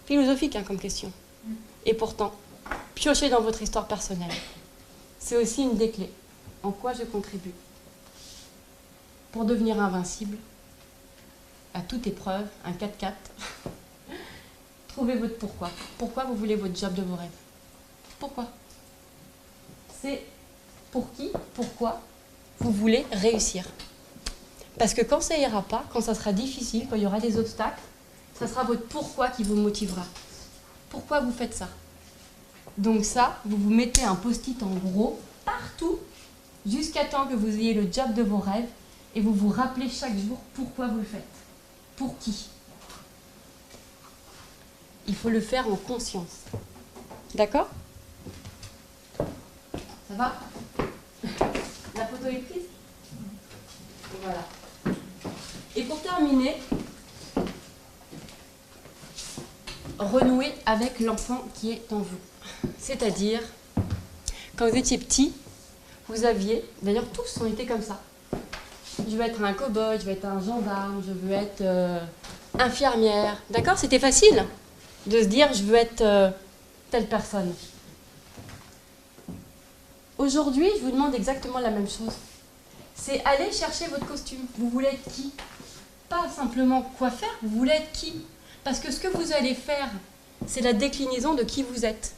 Philosophique hein, comme question. Et pourtant, piochez dans votre histoire personnelle. C'est aussi une des clés. En quoi je contribue? Pour devenir invincible, à toute épreuve, un 4x4, trouvez votre pourquoi. Pourquoi vous voulez votre job de vos rêves? Pourquoi? C'est pour qui, pourquoi vous voulez réussir. Parce que quand ça ira pas, quand ça sera difficile, quand il y aura des obstacles, ça sera votre pourquoi qui vous motivera. Pourquoi vous faites ça? Donc ça, vous vous mettez un post-it en gros, partout, jusqu'à temps que vous ayez le job de vos rêves, et vous vous rappelez chaque jour pourquoi vous le faites. Pour qui? Il faut le faire en conscience. D'accord? Ça va? La photo est prise? Voilà. pour terminer, renouer avec l'enfant qui est en vous. C'est-à-dire, quand vous étiez petit, vous aviez, d'ailleurs tous ont été comme ça. Je veux être un cow-boy, je veux être un gendarme, je veux être infirmière. D'accord? C'était facile de se dire je veux être telle personne. Aujourd'hui, je vous demande exactement la même chose. C'est aller chercher votre costume. Vous voulez être qui? Pas simplement quoi faire, vous voulez être qui? Parce que ce que vous allez faire, c'est la déclinaison de qui vous êtes.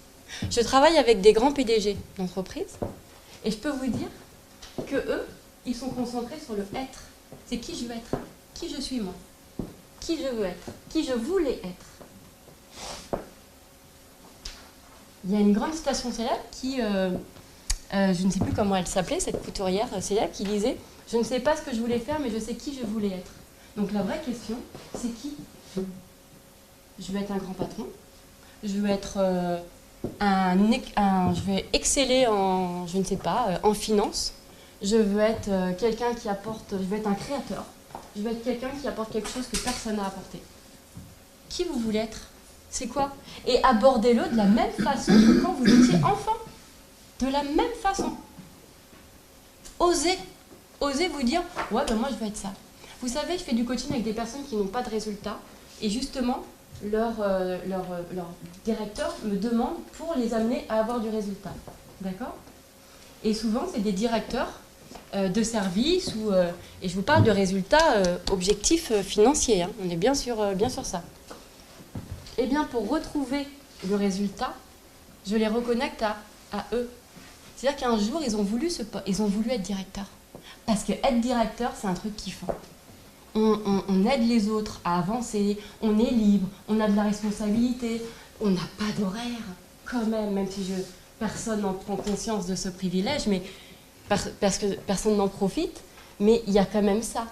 Je travaille avec des grands PDG d'entreprise et je peux vous dire que eux, ils sont concentrés sur le être. C'est qui je veux être, qui je suis moi, qui je veux être, qui je voulais être. Il y a une grande citation célèbre qui, je ne sais plus comment elle s'appelait, cette couturière célèbre, qui disait « Je ne sais pas ce que je voulais faire, mais je sais qui je voulais être ». Donc la vraie question, c'est qui? Je veux être un grand patron, je veux être je vais exceller en, je ne sais pas, en finance, je veux être quelqu'un qui apporte, je veux être un créateur, je veux être quelqu'un qui apporte quelque chose que personne n'a apporté. Qui vous voulez être? C'est quoi? Et abordez-le de la même façon que quand vous étiez enfant. De la même façon. Osez vous dire, ouais, ben moi je veux être ça. Vous savez, je fais du coaching avec des personnes qui n'ont pas de résultats, et justement, leur directeur me demande pour les amener à avoir du résultat. D'accord? Et souvent, c'est des directeurs de services, et je vous parle de résultats objectifs financiers. Hein. On est bien sûr ça. Eh bien, pour retrouver le résultat, je les reconnecte à eux. C'est-à-dire qu'un jour, ils ont voulu être directeurs. Parce que être directeur, c'est un truc kiffant. On aide les autres à avancer, on est libre, on a de la responsabilité, on n'a pas d'horaire, quand même si personne n'en prend conscience de ce privilège, mais parce que personne n'en profite, mais il y a quand même ça.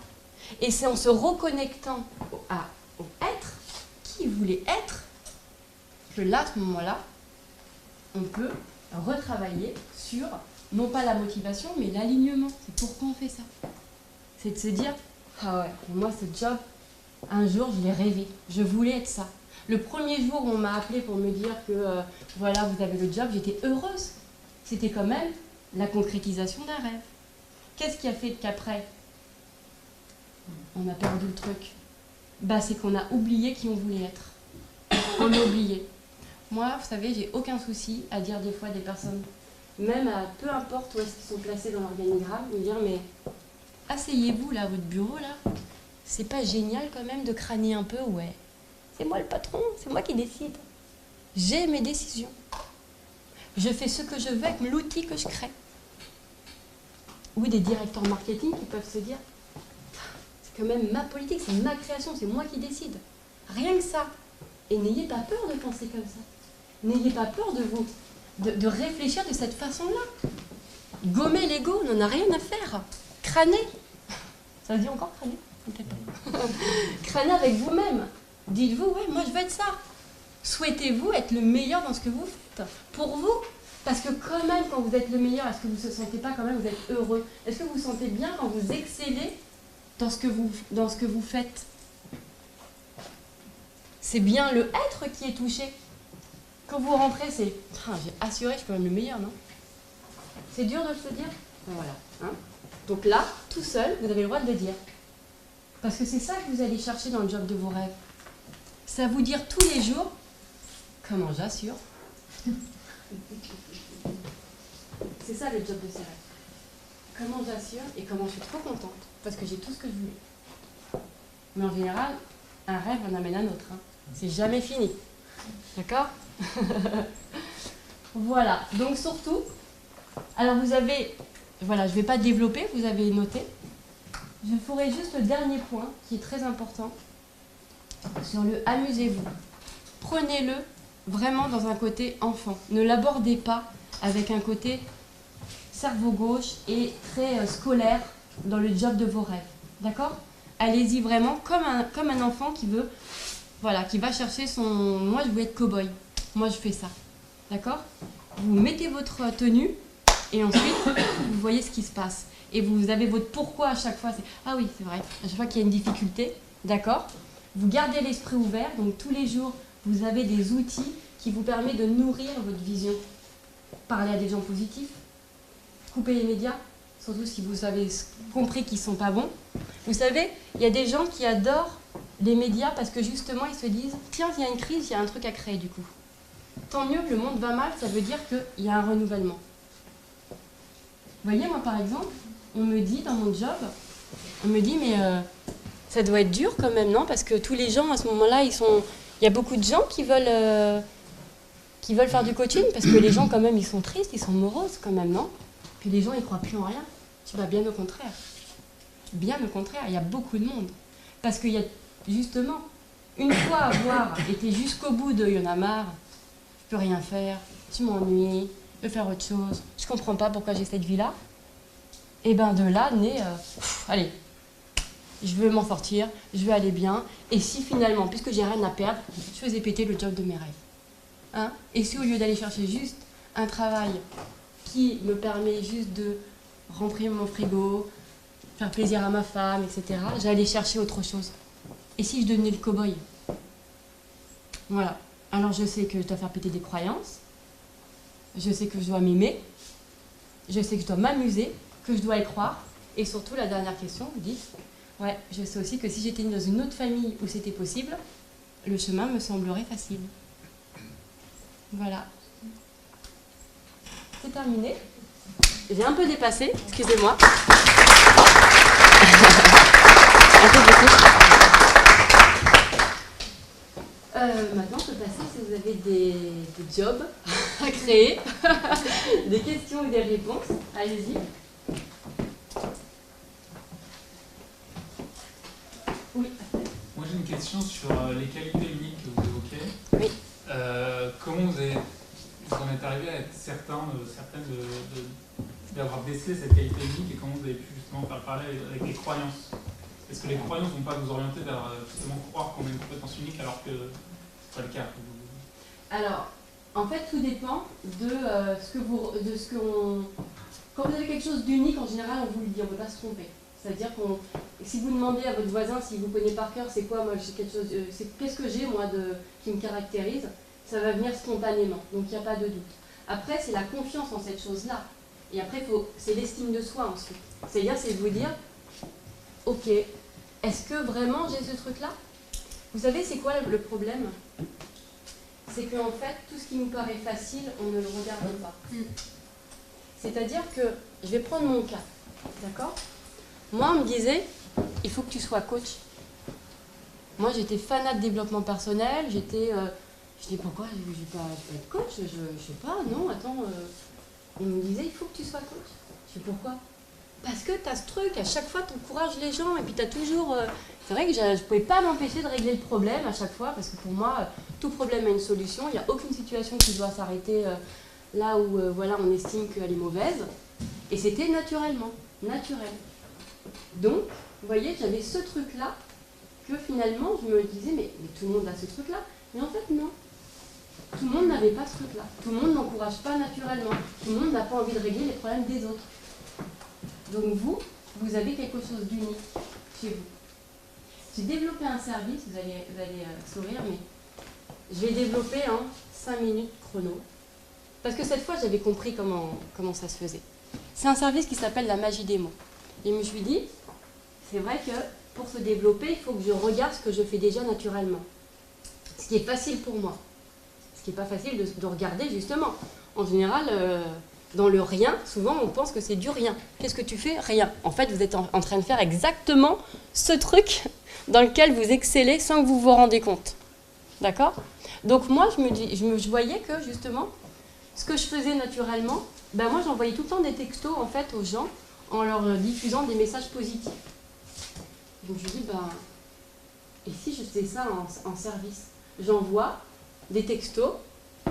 Et c'est en se reconnectant au être, qui voulait être, que là, à ce moment-là, on peut retravailler sur, non pas la motivation, mais l'alignement. C'est pourquoi on fait ça. C'est de se dire, ah ouais, moi ce job, un jour je l'ai rêvé, je voulais être ça. Le premier jour où on m'a appelé pour me dire que voilà, vous avez le job, j'étais heureuse. C'était quand même la concrétisation d'un rêve. Qu'est-ce qui a fait qu'après, on a perdu le truc? Bah, c'est qu'on a oublié qui on voulait être. On l'a oublié. Moi, vous savez, j'ai aucun souci à dire des fois à des personnes, même à peu importe où est-ce qu'ils sont placés dans l'organigramme, de dire mais asseyez-vous là à votre bureau là, c'est pas génial quand même de crâner un peu, ouais. C'est moi le patron, c'est moi qui décide. J'ai mes décisions. Je fais ce que je veux avec l'outil que je crée. Ou des directeurs marketing qui peuvent se dire, c'est quand même ma politique, c'est ma création, c'est moi qui décide. Rien que ça. Et n'ayez pas peur de penser comme ça. N'ayez pas peur de réfléchir de cette façon-là. Gommez l'ego, on n'en a rien à faire. Crânez. Ça se dit encore crânez? Peut-être pas. Crânez avec vous-même. Dites-vous, ouais, moi je veux être ça. Souhaitez-vous être le meilleur dans ce que vous faites. Pour vous. Parce que quand même, quand vous êtes le meilleur, est-ce que vous ne se sentez pas quand même, vous êtes heureux? Est-ce que vous vous sentez bien quand vous excellez dans ce que vous faites? C'est bien le être qui est touché. Quand vous rentrez, c'est j'ai assuré, je suis quand même le meilleur, non? C'est dur de se dire. Voilà. Hein? Donc là, tout seul, vous avez le droit de le dire. Parce que c'est ça que vous allez chercher dans le job de vos rêves. C'est à vous dire tous les jours comment j'assure. C'est ça le job de ces rêves. Comment j'assure et comment je suis trop contente parce que j'ai tout ce que je voulais. Mais en général, un rêve en amène un autre. Hein. C'est jamais fini. D'accord? Voilà. Donc surtout, alors vous avez, voilà, je ne vais pas développer, vous avez noté. Je ferai juste le dernier point qui est très important sur le amusez-vous. Prenez-le vraiment dans un côté enfant. Ne l'abordez pas avec un côté cerveau gauche et très scolaire dans le job de vos rêves. D'accord? Allez-y vraiment comme un enfant qui veut, voilà, qui va chercher son... Moi, je veux être cow-boy. Moi, je fais ça. D'accord? Vous mettez votre tenue Et ensuite, vous voyez ce qui se passe. Et vous avez votre pourquoi à chaque fois. Ah oui, c'est vrai. À chaque fois qu'il y a une difficulté, d'accord? Vous gardez l'esprit ouvert. Donc tous les jours, vous avez des outils qui vous permettent de nourrir votre vision. Parler à des gens positifs. Couper les médias. Surtout si vous avez compris qu'ils ne sont pas bons. Vous savez, il y a des gens qui adorent les médias parce que justement, ils se disent « Tiens, il y a une crise, il y a un truc à créer du coup. » Tant mieux, le monde va mal, ça veut dire qu'il y a un renouvellement. Vous voyez, moi par exemple, on me dit dans mon job, on me dit « Mais ça doit être dur quand même, non? Parce que tous les gens à ce moment-là, il y a beaucoup de gens qui veulent faire du coaching parce que les gens quand même, ils sont tristes, ils sont moroses quand même, non? Puis les gens, ils croient plus en rien. » Tu vas bien au contraire. Bien au contraire, il y a beaucoup de monde. Parce qu'il y a justement, une fois avoir été jusqu'au bout de « il y en a marre, je peux rien faire, je m'ennuie, je veux faire autre chose, je comprends pas pourquoi j'ai cette vie-là », et bien de là naît allez, je veux m'en sortir, je veux aller bien, et si finalement, puisque j'ai rien à perdre, je faisais péter le job de mes rêves. Hein? Et si au lieu d'aller chercher juste un travail qui me permet juste de remplir mon frigo, faire plaisir à ma femme, etc., j'allais chercher autre chose. Et si je devenais le cow-boy? Voilà. Alors je sais que je dois faire péter des croyances, je sais que je dois m'aimer, je sais que je dois m'amuser, que je dois y croire, et surtout la dernière question, vous dites, ouais, je sais aussi que si j'étais née dans une autre famille où c'était possible, le chemin me semblerait facile. Voilà. C'est terminé. J'ai un peu dépassé, excusez-moi. Un peu beaucoup. Maintenant, je peux passer si vous avez des jobs à créer, des questions ou des réponses. Allez-y. Oui. Moi, j'ai une question sur les qualités uniques que vous évoquez. Oui. Comment vous en êtes arrivé à être certaines d'avoir décelé cette qualité unique et comment vous avez pu justement faire parler avec les croyances? Est-ce que les croyances ne vont pas vous orienter vers justement croire qu'on a une compétence unique alors que c'est pas le cas? Alors, en fait, tout dépend de ce qu'on... Quand vous avez quelque chose d'unique, en général, on vous le dit, on ne peut pas se tromper. C'est-à-dire que si vous demandez à votre voisin s'il vous connaît par cœur, c'est quoi, moi, qu'est-ce que j'ai, moi, qui me caractérise, ça va venir spontanément. Donc, il n'y a pas de doute. Après, c'est la confiance en cette chose-là. Et après, c'est l'estime de soi ensuite. C'est-à-dire, c'est de vous dire, ok, est-ce que vraiment j'ai ce truc-là? Vous savez, c'est quoi le problème? C'est qu'en fait, tout ce qui nous paraît facile, on ne le regarde pas. C'est-à-dire que, je vais prendre mon cas, d'accord? Moi, on me disait, il faut que tu sois coach. Moi, j'étais fanat de développement personnel, je dis, pourquoi je ne vais pas être coach? Je sais pas, non, attends. On me disait, il faut que tu sois coach. Je dis, pourquoi? Parce que tu as ce truc, à chaque fois, tu encourages les gens, et puis tu as toujours... C'est vrai que je ne pouvais pas m'empêcher de régler le problème à chaque fois, parce que pour moi, tout problème a une solution. Il n'y a aucune situation qui doit s'arrêter là où voilà, on estime qu'elle est mauvaise. Et c'était naturellement, naturel. Donc, vous voyez, j'avais ce truc-là, que finalement, je me disais, mais tout le monde a ce truc-là. Mais en fait, non. Tout le monde n'avait pas ce truc-là. Tout le monde n'encourage pas naturellement. Tout le monde n'a pas envie de régler les problèmes des autres. Donc vous avez quelque chose d'unique chez vous. J'ai développé un service, vous allez sourire, mais je vais développer en 5 minutes chrono. Parce que cette fois, j'avais compris comment ça se faisait. C'est un service qui s'appelle la magie des mots. Et je me suis dit, c'est vrai que pour se développer, il faut que je regarde ce que je fais déjà naturellement. Ce qui est facile pour moi. Ce qui n'est pas facile de regarder, justement. En général, dans le rien, souvent on pense que c'est du rien. Qu'est-ce que tu fais? Rien. En fait, vous êtes en train de faire exactement ce truc dans lequel vous excellez sans que vous vous rendez compte. D'accord? Donc moi, je voyais que justement, ce que je faisais naturellement, ben moi j'envoyais tout le temps des textos en fait aux gens en leur diffusant des messages positifs. Donc je me dis, ben, et si je faisais ça en service? J'envoie des textos,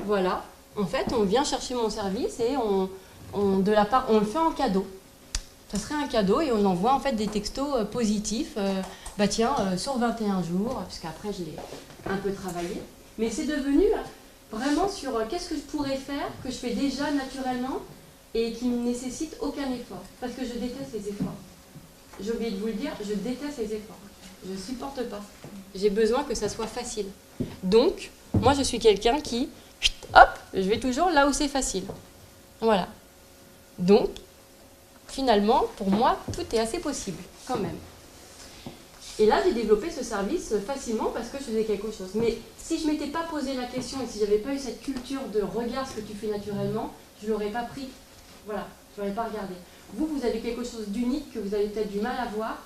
voilà. En fait, on vient chercher mon service et on le fait en cadeau. Ça serait un cadeau et on envoie en fait des textos positifs. Bah tiens, sur 21 jours, puisqu'après je l'ai un peu travaillé. Mais c'est devenu vraiment sur qu'est-ce que je pourrais faire, que je fais déjà naturellement, et qui ne nécessite aucun effort. Parce que je déteste les efforts. J'ai oublié de vous le dire, je déteste les efforts. Je ne supporte pas. J'ai besoin que ça soit facile. Donc, moi je suis quelqu'un qui, hop, je vais toujours là où c'est facile. Voilà. Donc, finalement, pour moi, tout est assez possible, quand même. Et là, j'ai développé ce service facilement parce que je faisais quelque chose. Mais si je ne m'étais pas posé la question et si je n'avais pas eu cette culture de regarde ce que tu fais naturellement, je ne l'aurais pas pris. Voilà, je ne l'aurais pas regardé. Vous, vous avez quelque chose d'unique que vous avez peut-être du mal à voir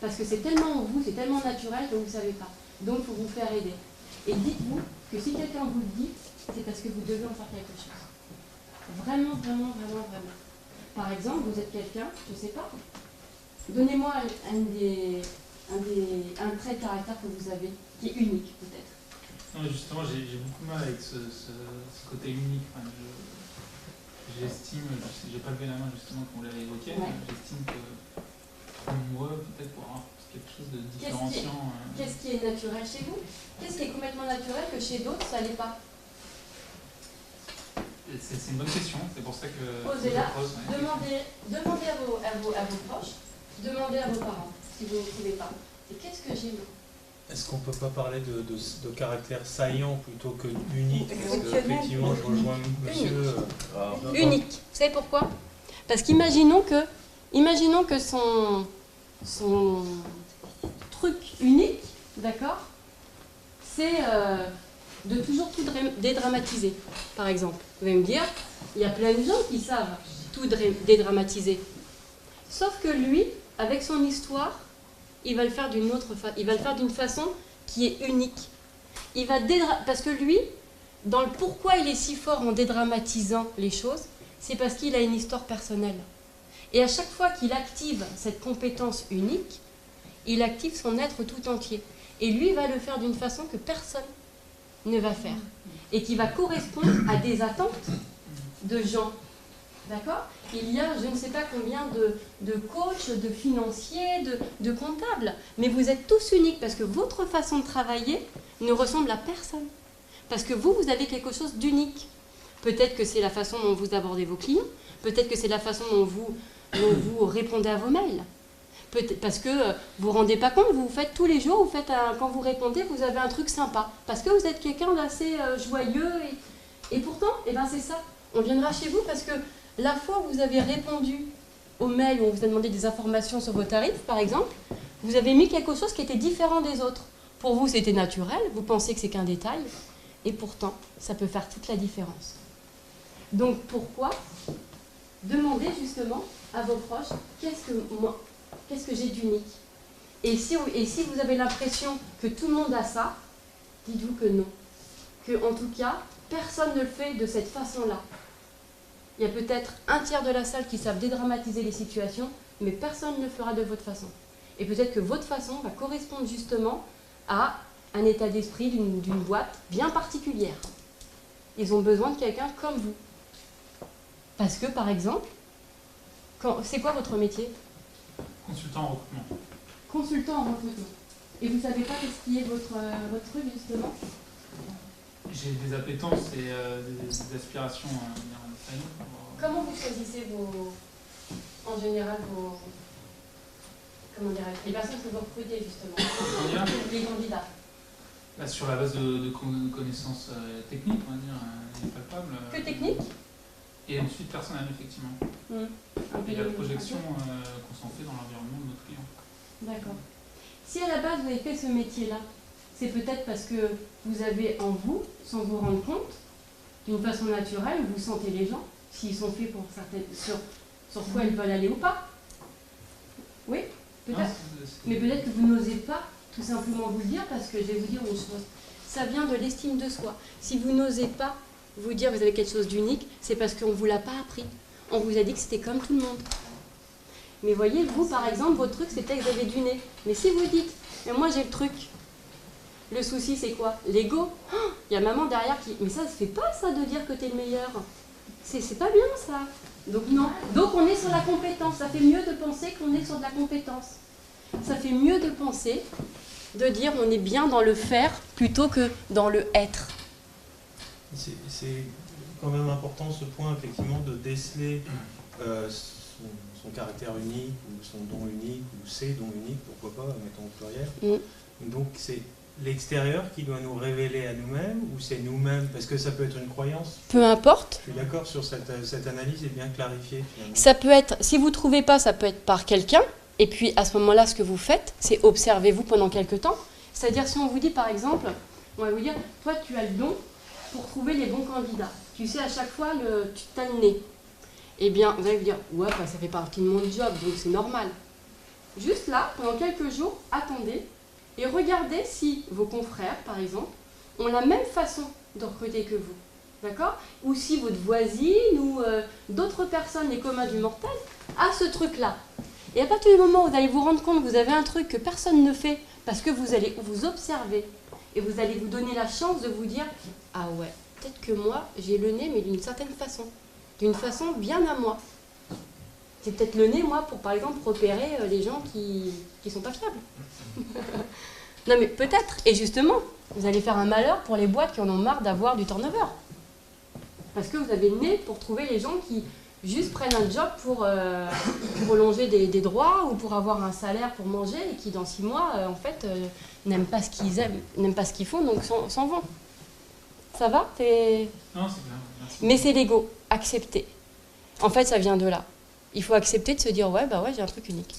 parce que c'est tellement en vous, c'est tellement naturel que vous ne savez pas. Donc, il faut vous faire aider. Et dites-vous que si quelqu'un vous le dit, c'est parce que vous devez en faire quelque chose. Vraiment, vraiment, vraiment, vraiment. Par exemple, vous êtes quelqu'un, je ne sais pas, donnez-moi un trait de caractère que vous avez, qui est unique peut-être. Non, mais justement, j'ai beaucoup de mal avec ce côté unique. Enfin, j'estime, j'ai pas levé la main justement quand on l'a évoqué, Ouais. j'estime que moi, peut-être pour avoir quelque chose de différenciant. Qu'est-ce qui est naturel chez vous? Qu'est-ce qui est complètement naturel que chez d'autres, ça l'est pas? C'est une bonne question, c'est pour ça que Posez-la, je pose. Ouais. demandez à vos proches, demandez à vos parents, si vous ne trouvez pas. Et qu'est-ce que j'aime? Est-ce qu'on ne peut pas parler de caractère saillant plutôt que unique? Parce que, Fonctionnel. effectivement, je rejoins monsieur. Unique. Vous savez pourquoi? Parce qu'imaginons que son truc unique, d'accord, c'est de toujours tout dédramatiser, par exemple. Vous allez me dire, il y a plein de gens qui savent tout dédramatiser. Sauf que lui, avec son histoire, il va le faire d'une façon qui est unique. Parce que lui, dans le pourquoi il est si fort en dédramatisant les choses, c'est parce qu'il a une histoire personnelle. Et à chaque fois qu'il active cette compétence unique, il active son être tout entier. Et lui va le faire d'une façon que personne ne va faire. Et qui va correspondre à des attentes de gens. D'accord? Il y a je ne sais pas combien de coachs, de financiers, de comptables. Mais vous êtes tous uniques parce que votre façon de travailler ne ressemble à personne. Parce que vous avez quelque chose d'unique. Peut-être que c'est la façon dont vous abordez vos clients. Peut-être que c'est la façon dont vous répondez à vos mails. Parce que vous ne vous rendez pas compte, vous faites tous les jours, quand vous répondez, vous avez un truc sympa. Parce que vous êtes quelqu'un d'assez joyeux. Et pourtant, c'est ça. On viendra chez vous parce que la fois où vous avez répondu au mail où on vous a demandé des informations sur vos tarifs, par exemple, vous avez mis quelque chose qui était différent des autres. Pour vous, c'était naturel, vous pensez que c'est qu'un détail, et pourtant, ça peut faire toute la différence. Donc, pourquoi demander justement à vos proches qu'est-ce que j'ai d'unique? Et si vous avez l'impression que tout le monde a ça, dites-vous que non. Que, en tout cas, personne ne le fait de cette façon-là. Il y a peut-être un tiers de la salle qui savent dédramatiser les situations, mais personne ne le fera de votre façon. Et peut-être que votre façon va correspondre justement à un état d'esprit d'une boîte bien particulière. Ils ont besoin de quelqu'un comme vous. Parce que, par exemple, c'est quoi votre métier? Consultant en recrutement. Consultant en recrutement. Et vous ne savez pas qu'est-ce qui est votre truc, justement? J'ai des appétences et des aspirations à venir en Espagne. Comment vous choisissez en général comment dirais-je, les personnes que vous recrutez justement? Les candidats. Là, sur la base de connaissances techniques, on va dire, impalpables. Que technique? Et ensuite personnelles, effectivement. Et la projection qu'on s'en fait dans l'environnement de notre client. D'accord. Si à la base vous avez fait ce métier-là, c'est peut-être parce que vous avez en vous, sans vous rendre compte, d'une façon naturelle, vous sentez les gens, s'ils sont faits pour sur quoi ils veulent aller ou pas. Oui, peut-être. Mais peut-être que vous n'osez pas tout simplement vous le dire parce que je vais vous dire une chose. Ça vient de l'estime de soi. Si vous n'osez pas vous dire que vous avez quelque chose d'unique, c'est parce qu'on ne vous l'a pas appris. On vous a dit que c'était comme tout le monde. Mais voyez, vous par exemple, votre truc c'était que vous avez du nez. Mais si vous dites, mais moi j'ai le truc, le souci c'est quoi? L'ego. Il y a maman derrière qui... Mais ça se fait pas ça de dire que tu es le meilleur. C'est pas bien ça. Donc non. Donc on est sur la compétence. Ça fait mieux de penser qu'on est sur de la compétence. Ça fait mieux de penser, de dire on est bien dans le faire plutôt que dans le être. quand même important ce point, effectivement, de déceler son caractère unique, ou son don unique, ou ses dons uniques, pourquoi pas, mettons au pluriel. Donc c'est l'extérieur qui doit nous révéler à nous-mêmes, ou c'est nous-mêmes, parce que ça peut être une croyance. Peu importe. Je suis d'accord sur cette analyse, est bien clarifiée. Finalement. Ça peut être, si vous ne trouvez pas, ça peut être par quelqu'un. Et puis à ce moment-là, ce que vous faites, c'est observez-vous pendant quelques temps. C'est-à-dire si on vous dit par exemple, on va vous dire, toi tu as le don pour trouver les bons candidats. Tu sais, à chaque fois, tu t'as le nez. Eh bien, vous allez vous dire, ouais, bah, ça fait partie de mon job, donc c'est normal. Juste là, pendant quelques jours, attendez et regardez si vos confrères, par exemple, ont la même façon de recruter que vous. D'accord? Ou si votre voisine ou d'autres personnes, les communs du mortel, a ce truc-là. Et à partir du moment où vous allez vous rendre compte que vous avez un truc que personne ne fait, parce que vous allez vous observer, et vous allez vous donner la chance de vous dire, ah ouais, peut-être que moi, j'ai le nez, mais d'une certaine façon. D'une façon bien à moi. C'est peut-être le nez, moi, pour par exemple repérer les gens qui sont pas fiables. Non mais peut-être. Et justement, vous allez faire un malheur pour les boîtes qui en ont marre d'avoir du turnover. Parce que vous avez le nez pour trouver les gens qui juste prennent un job pour prolonger des droits ou pour avoir un salaire pour manger et qui dans 6 mois, en fait, n'aiment pas ce qu'ils aiment, n'aiment pas ce qu'ils font, donc s'en vont. Ça va? Non, c'est bien. Merci. Mais c'est l'ego. Accepter. En fait, ça vient de là. Il faut accepter de se dire, ouais, bah ouais, j'ai un truc unique.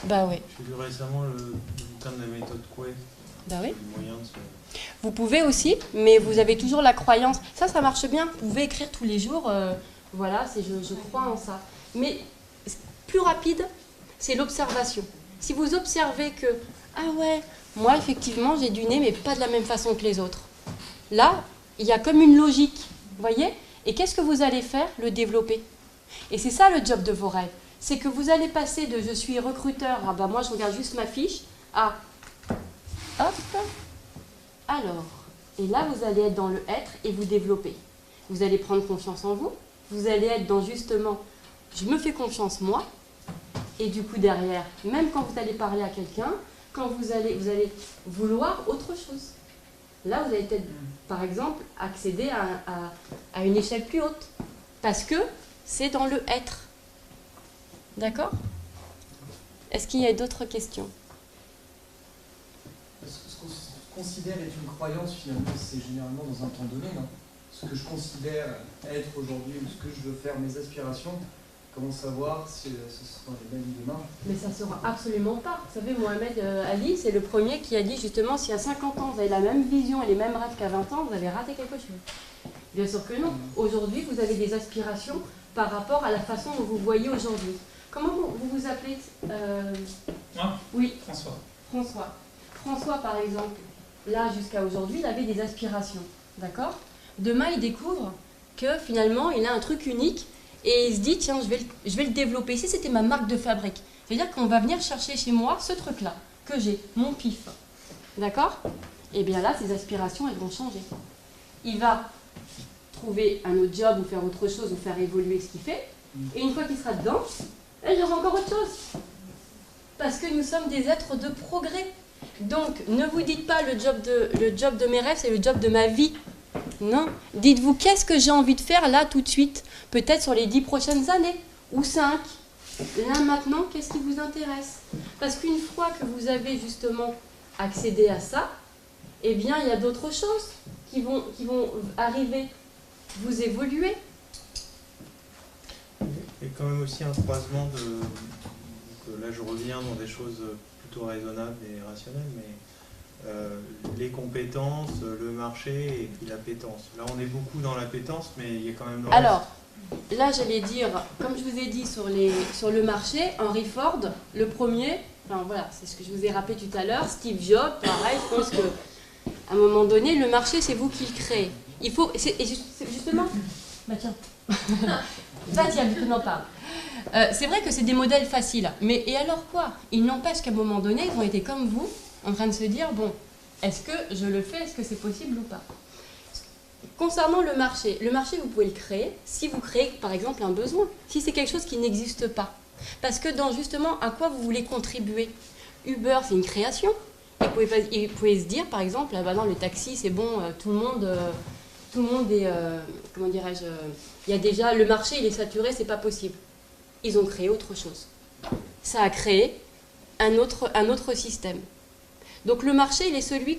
Bah ouais. J'ai lu récemment le bouquin de la méthode Coué. Bah oui. Moyen de se... Vous pouvez aussi, mais vous avez toujours la croyance. Ça marche bien. Vous pouvez écrire tous les jours. Voilà, je crois en ça. Mais plus rapide, c'est l'observation. Si vous observez que, ah ouais, moi effectivement j'ai du nez, mais pas de la même façon que les autres. Là, il y a comme une logique, vous voyez? Et qu'est-ce que vous allez faire? Le développer. Et c'est ça le job de vos rêves. C'est que vous allez passer de je suis recruteur, ah bah moi je regarde juste ma fiche, à hop, alors. Et là vous allez être dans le être et vous développer. Vous allez prendre confiance en vous. Vous allez être dans justement, je me fais confiance moi. Et du coup derrière, même quand vous allez parler à quelqu'un, quand vous allez vouloir autre chose. Là, vous allez peut-être, par exemple, accéder à une échelle plus haute. Parce que c'est dans le être. D'accord? Est-ce qu'il y a d'autres questions? Ce qu'on considère être une croyance, finalement, c'est généralement dans un temps donné. Non? Ce que je considère être aujourd'hui ou ce que je veux faire, mes aspirations, comment savoir si ce sera les mêmes demain? Mais ça ne sera absolument pas. Vous savez, Mohamed Ali, c'est le premier qui a dit justement, si à 50 ans, vous avez la même vision et les mêmes rêves qu'à 20 ans, vous avez raté quelque chose. Bien sûr que non. Aujourd'hui, vous avez des aspirations par rapport à la façon dont vous voyez aujourd'hui. Comment vous vous appelez Moi? Oui. François. François, par exemple, là, jusqu'à aujourd'hui, il avait des aspirations. D'accord? Demain, il découvre que finalement, il a un truc unique. Et il se dit, tiens, je vais le développer. Ici, c'était ma marque de fabrique. C'est-à-dire qu'on va venir chercher chez moi ce truc-là, que j'ai, mon pif. D'accord? Et bien là, ses aspirations, elles vont changer. Il va trouver un autre job ou faire autre chose ou faire évoluer ce qu'il fait. Et une fois qu'il sera dedans, il aura encore autre chose. Parce que nous sommes des êtres de progrès. Donc, ne vous dites pas le job de mes rêves, c'est le job de ma vie. Non. Dites-vous, qu'est-ce que j'ai envie de faire là tout de suite? Peut-être sur les 10 prochaines années, ou 5. Là maintenant, qu'est-ce qui vous intéresse? Parce qu'une fois que vous avez justement accédé à ça, eh bien il y a d'autres choses qui vont arriver. Vous évoluez. Il y a quand même aussi un croisement de... Là je reviens dans des choses plutôt raisonnables et rationnelles, mais les compétences, le marché et puis l'appétence. Là on est beaucoup dans l'appétence, mais il y a quand même le reste. Alors, là j'allais dire, comme je vous ai dit sur le marché, Henry Ford, le premier, enfin voilà, c'est ce que je vous ai rappelé tout à l'heure, Steve Jobs, pareil, je pense que à un moment donné, le marché c'est vous qui le créez. Il faut, et justement, bah tiens, va tiens, je n'en parle. C'est vrai que c'est des modèles faciles, mais et alors quoi? Il n'empêche qu'à un moment donné, ils ont été comme vous, en train de se dire, bon, est-ce que je le fais, est-ce que c'est possible ou pas? Concernant le marché, vous pouvez le créer si vous créez par exemple un besoin, si c'est quelque chose qui n'existe pas. Parce que dans justement à quoi vous voulez contribuer. Uber, c'est une création. Et vous pouvez se dire par exemple, ah bah non, le taxi c'est bon, tout le monde tout le monde est, comment dirais-je, il y a déjà, le marché il est saturé, c'est pas possible. Ils ont créé autre chose. Ça a créé un autre système. Donc le marché, il est celui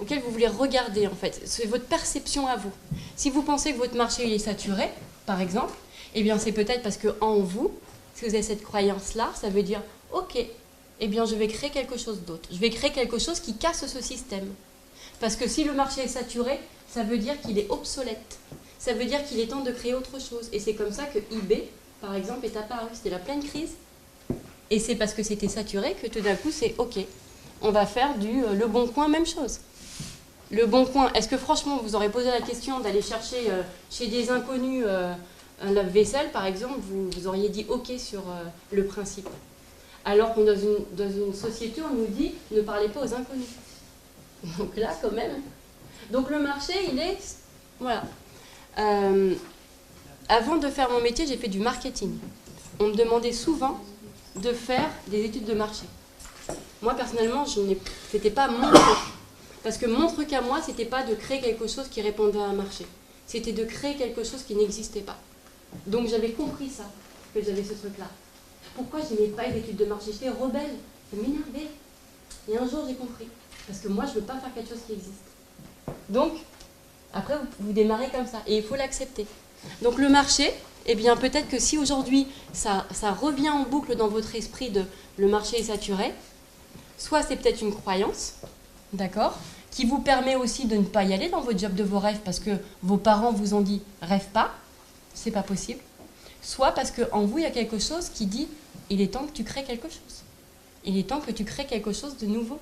auquel vous voulez regarder en fait. C'est votre perception à vous. Si vous pensez que votre marché il est saturé, par exemple, eh bien c'est peut-être parce que en vous, si vous avez cette croyance-là, ça veut dire, ok, eh bien je vais créer quelque chose d'autre. Je vais créer quelque chose qui casse ce système. Parce que si le marché est saturé, ça veut dire qu'il est obsolète. Ça veut dire qu'il est temps de créer autre chose. Et c'est comme ça que eBay, par exemple, est apparu. C'était la pleine crise. Et c'est parce que c'était saturé que tout d'un coup, c'est OK. On va faire Le Bon Coin, même chose. Le Bon Coin, est-ce que franchement, vous aurez posé la question d'aller chercher chez des inconnus un lave-vaisselle, par exemple, vous auriez dit OK sur le principe. Alors qu'on dans une société, on nous dit ne parlez pas aux inconnus. Donc là, quand même. Donc le marché, il est... Voilà. Avant de faire mon métier, j'ai fait du marketing. On me demandait souvent de faire des études de marché. Moi, personnellement, c'était pas mon truc. Parce que mon truc à moi, c'était pas de créer quelque chose qui répondait à un marché. C'était de créer quelque chose qui n'existait pas. Donc j'avais compris ça, que j'avais ce truc-là. Pourquoi je n'aimais pas les études de marché? J'étais rebelle, ça m'énervait. Et un jour, j'ai compris. Parce que moi, je ne veux pas faire quelque chose qui existe. Donc, après, vous démarrez comme ça. Et il faut l'accepter. Donc le marché, eh bien peut-être que si aujourd'hui, ça revient en boucle dans votre esprit de le marché est saturé, soit c'est peut-être une croyance, d'accord, qui vous permet aussi de ne pas y aller dans votre job de vos rêves parce que vos parents vous ont dit « rêve pas », c'est pas possible. Soit parce qu'en vous, il y a quelque chose qui dit « il est temps que tu crées quelque chose ». Il est temps que tu crées quelque chose de nouveau.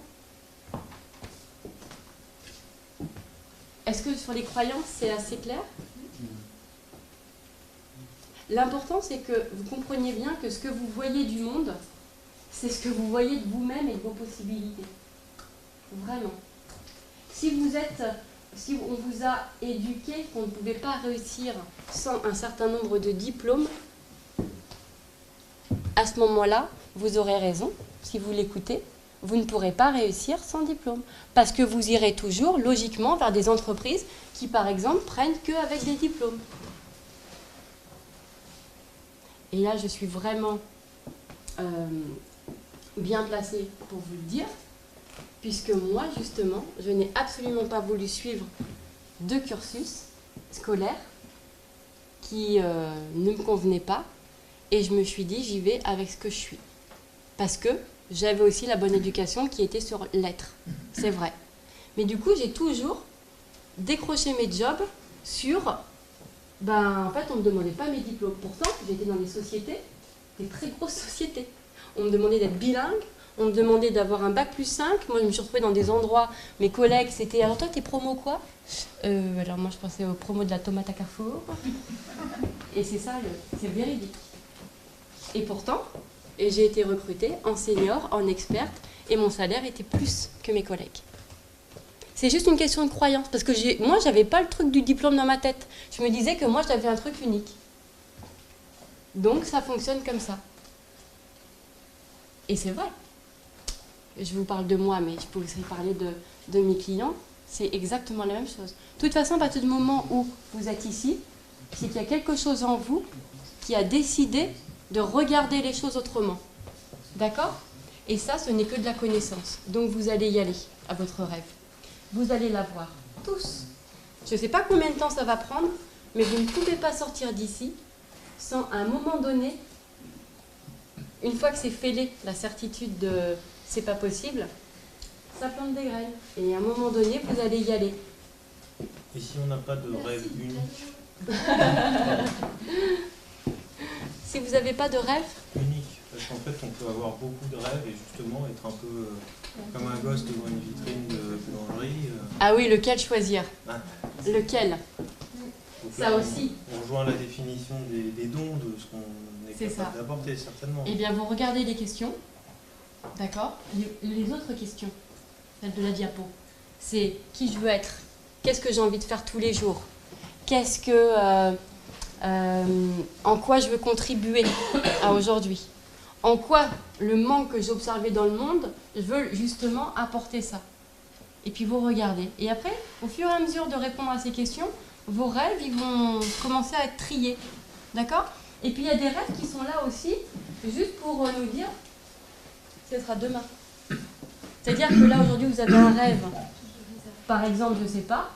Est-ce que sur les croyances, c'est assez clair? L'important, c'est que vous compreniez bien que ce que vous voyez du monde, c'est ce que vous voyez de vous-même et de vos possibilités. Vraiment. Si on vous a éduqué qu'on ne pouvait pas réussir sans un certain nombre de diplômes, à ce moment-là, vous aurez raison, si vous l'écoutez, vous ne pourrez pas réussir sans diplôme. Parce que vous irez toujours, logiquement, vers des entreprises qui, par exemple, prennent qu'avec des diplômes. Et là, je suis vraiment bien placée pour vous le dire, puisque moi, justement, je n'ai absolument pas voulu suivre de cursus scolaire qui ne me convenait pas, et je me suis dit, j'y vais avec ce que je suis. Parce que j'avais aussi la bonne éducation qui était sur l'être, c'est vrai. Mais du coup, j'ai toujours décroché mes jobs sur... en fait, on ne me demandait pas mes diplômes. Pourtant, j'étais dans des sociétés, des très grosses sociétés. On me demandait d'être bilingue, on me demandait d'avoir un bac plus 5. Moi, je me suis retrouvée dans des endroits, mes collègues, c'était « Alors toi, t'es promo quoi ?» Alors moi, je pensais aux promos de la tomate à Carrefour. Et c'est ça, c'est véridique. Et pourtant, j'ai été recrutée en senior, en experte, et mon salaire était plus que mes collègues. C'est juste une question de croyance, parce que moi, j'avais pas le truc du diplôme dans ma tête. Je me disais que moi, j'avais un truc unique. Donc, ça fonctionne comme ça. Et c'est vrai. Je vous parle de moi, mais je peux aussi parler de mes clients. C'est exactement la même chose. De toute façon, à partir du moment où vous êtes ici, c'est qu'il y a quelque chose en vous qui a décidé de regarder les choses autrement. D'accord? Et ça, ce n'est que de la connaissance. Donc, vous allez y aller à votre rêve. Vous allez l'avoir tous. Je ne sais pas combien de temps ça va prendre, mais vous ne pouvez pas sortir d'ici sans, à un moment donné, une fois que c'est fêlé, la certitude de « c'est pas possible », ça plante des graines. Et à un moment donné, vous allez y aller. Et si on n'a pas de rêve unique? Si vous n'avez pas de rêve? Unique, parce qu'en fait, on peut avoir beaucoup de rêves et justement être un peu comme un gosse devant une vitrine de boulangerie. Ah oui, lequel choisir? Ah. Lequel? Donc Ça là, aussi. On rejoint la définition des dons, de ce qu'on est capable d'apporter, certainement. Eh bien, vous regardez les questions, d'accord? Les autres questions, celles de la diapo, c'est qui je veux être? Qu'est-ce que j'ai envie de faire tous les jours? Qu'est-ce que... en quoi je veux contribuer à aujourd'hui? En quoi le manque que j'ai observé dans le monde, je veux justement apporter ça? Et puis vous regardez. Et après, Au fur et à mesure de répondre à ces questions, vos rêves, ils vont commencer à être triés. D'accord? Et puis il y a des rêves qui sont là aussi, juste pour nous dire, ce sera demain. C'est-à-dire que là, aujourd'hui, vous avez un rêve, par exemple, je ne sais pas,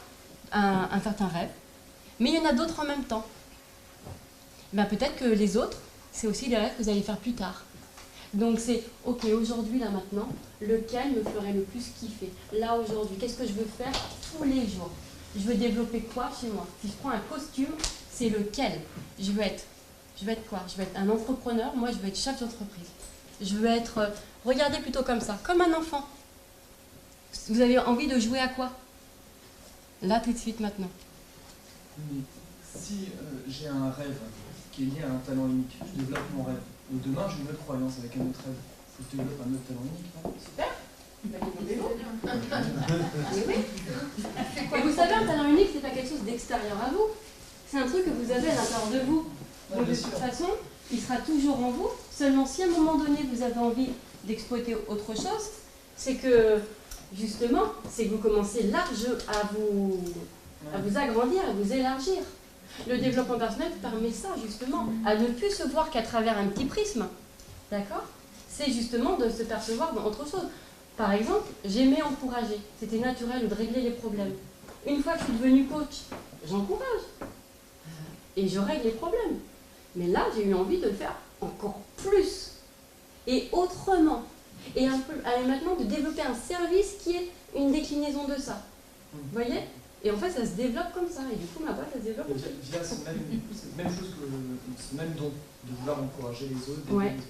un certain rêve, mais il y en a d'autres en même temps. Ben, peut-être que les autres, c'est aussi les rêves que vous allez faire plus tard. Donc c'est, ok, aujourd'hui, là, maintenant, lequel me ferait le plus kiffer? Là, aujourd'hui, qu'est-ce que je veux faire tous les jours? Je veux développer quoi chez moi? Si je prends un costume, c'est lequel? Je veux être quoi? Je veux être un entrepreneur, moi je veux être chef d'entreprise. Je veux être, regardez plutôt comme ça, comme un enfant. Vous avez envie de jouer à quoi? Là, tout de suite, maintenant. Mais si j'ai un rêve qui est lié à un talent unique, je développe mon rêve. Et demain, j'ai une autre croyance avec un autre rêve. Il faut que je développe un autre talent unique, non? Super. Et vous savez, un talent unique, c'est pas quelque chose d'extérieur à vous. C'est un truc que vous avez à l'intérieur de vous. Donc de toute façon, il sera toujours en vous. Seulement si à un moment donné, vous avez envie d'exploiter autre chose, c'est que, justement, c'est que vous commencez large à vous agrandir, à vous élargir. Le développement personnel permet ça, justement, à ne plus se voir qu'à travers un petit prisme. D'accord? C'est justement de se percevoir dans autre chose. Par exemple, j'aimais encourager. C'était naturel de régler les problèmes. Une fois que je suis devenue coach, j'encourage. Et je règle les problèmes. Mais là, j'ai eu envie de le faire encore plus. Et autrement. Et maintenant, de développer un service qui est une déclinaison de ça. Vous voyez? Et en fait, ça se développe comme ça. Et du coup, ma boîte, elle se développe comme ça. Via cette même chose que ce même don, de vouloir encourager les autres. Ouais. Les autres.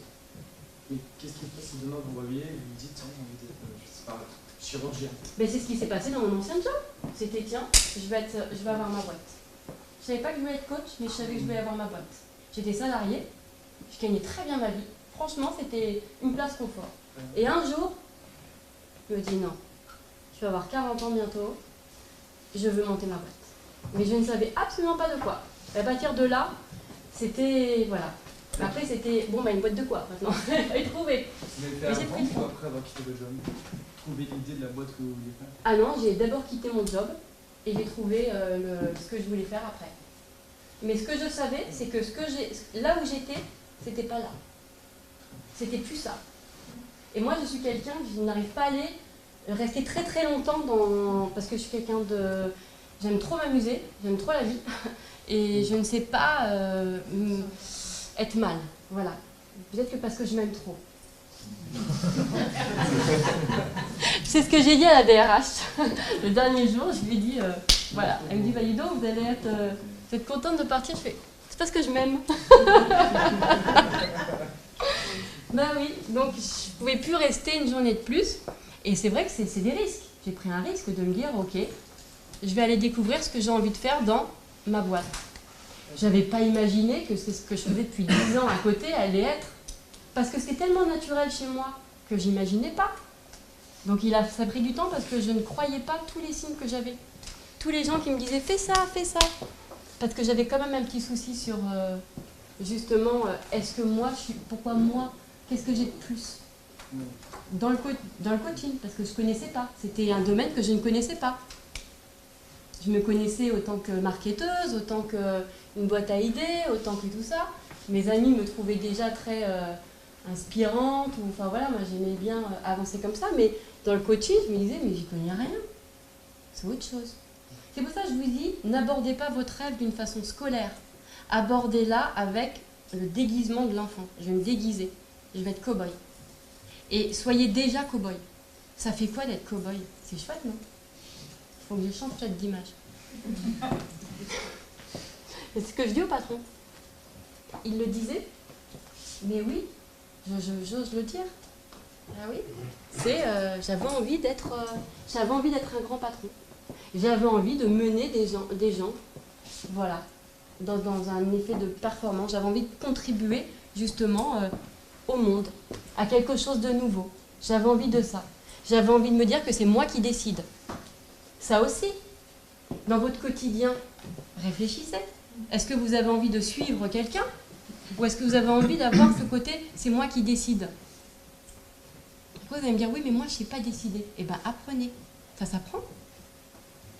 Mais qu'est-ce qui se passe si demain vous réveillez et vous dites, tiens, j'ai envie d'être, je sais pas, chirurgien? Ben, c'est ce qui s'est passé dans mon ancien job. C'était, tiens, je vais avoir ma boîte. Je savais pas que je voulais être coach, mais je savais que je voulais avoir ma boîte. J'étais salariée, je gagnais très bien ma vie. Franchement, c'était une place confort. Et un jour, je me dis non, je vais avoir 40 ans bientôt, je veux monter ma boîte. Mais je ne savais absolument pas de quoi. À partir de là, c'était, voilà. Après, c'était, bon, bah une boîte de quoi maintenant? Il fallait trouver. Vous avez fait avant ou après avoir quitté le job? Trouver l'idée de la boîte que vous vouliez faire? Ah non, j'ai d'abord quitté mon job et j'ai trouvé ce que je voulais faire après. Mais ce que je savais, c'est que là où j'étais, c'était pas là. C'était plus ça. Et moi, je suis quelqu'un, je n'arrive pas à aller rester très très longtemps parce que je suis quelqu'un de... J'aime trop m'amuser, j'aime trop la vie. Et je ne sais pas être mal. Voilà. Peut-être que parce que je m'aime trop. C'est ce que j'ai dit à la DRH. Le dernier jour, je lui ai dit, voilà. Elle me dit, bah, dis donc, vous allez être contente de partir. Je fais, c'est parce que je m'aime. Ben oui, donc je ne pouvais plus rester une journée de plus. Et c'est vrai que c'est des risques. J'ai pris un risque de me dire, ok, je vais aller découvrir ce que j'ai envie de faire dans ma boîte. J'avais pas imaginé que c'est ce que je faisais depuis 10 ans à côté allait être. Parce que c'est tellement naturel chez moi que j'imaginais pas. Donc ça a pris du temps parce que je ne croyais pas tous les signes que j'avais. Tous les gens qui me disaient fais ça, fais ça. Parce que j'avais quand même un petit souci sur justement, est-ce que moi, pourquoi moi? Qu'est-ce que j'ai de plus dans le coaching? Parce que je ne connaissais pas. C'était un domaine que je ne connaissais pas. Je me connaissais autant que marketeuse, autant qu'une boîte à idées, autant que tout ça. Mes amis me trouvaient déjà très inspirante. Enfin voilà, moi j'aimais bien avancer comme ça. Mais dans le coaching, je me disais, mais j'y connais rien. C'est autre chose. C'est pour ça que je vous dis, n'abordez pas votre rêve d'une façon scolaire. Abordez-la avec le déguisement de l'enfant. Je vais me déguiser. Je vais être cow-boy. Et soyez déjà cow-boy. Ça fait quoi d'être cow-boy? C'est chouette, non? Il faut que je change peut-être d'image. C'est ce que je dis au patron. Il le disait. Mais oui, j'ose le dire. Ah oui. J'avais envie d'être un grand patron. J'avais envie de mener des gens voilà, dans un effet de performance. J'avais envie de contribuer justement au monde, à quelque chose de nouveau. J'avais envie de ça. J'avais envie de me dire que c'est moi qui décide. Ça aussi, dans votre quotidien, réfléchissez. Est-ce que vous avez envie de suivre quelqu'un? Ou est-ce que vous avez envie d'avoir ce côté, c'est moi qui décide? Pourquoi vous allez me dire, oui, mais moi, je ne sais pas décider. Eh bien, apprenez. Ça s'apprend.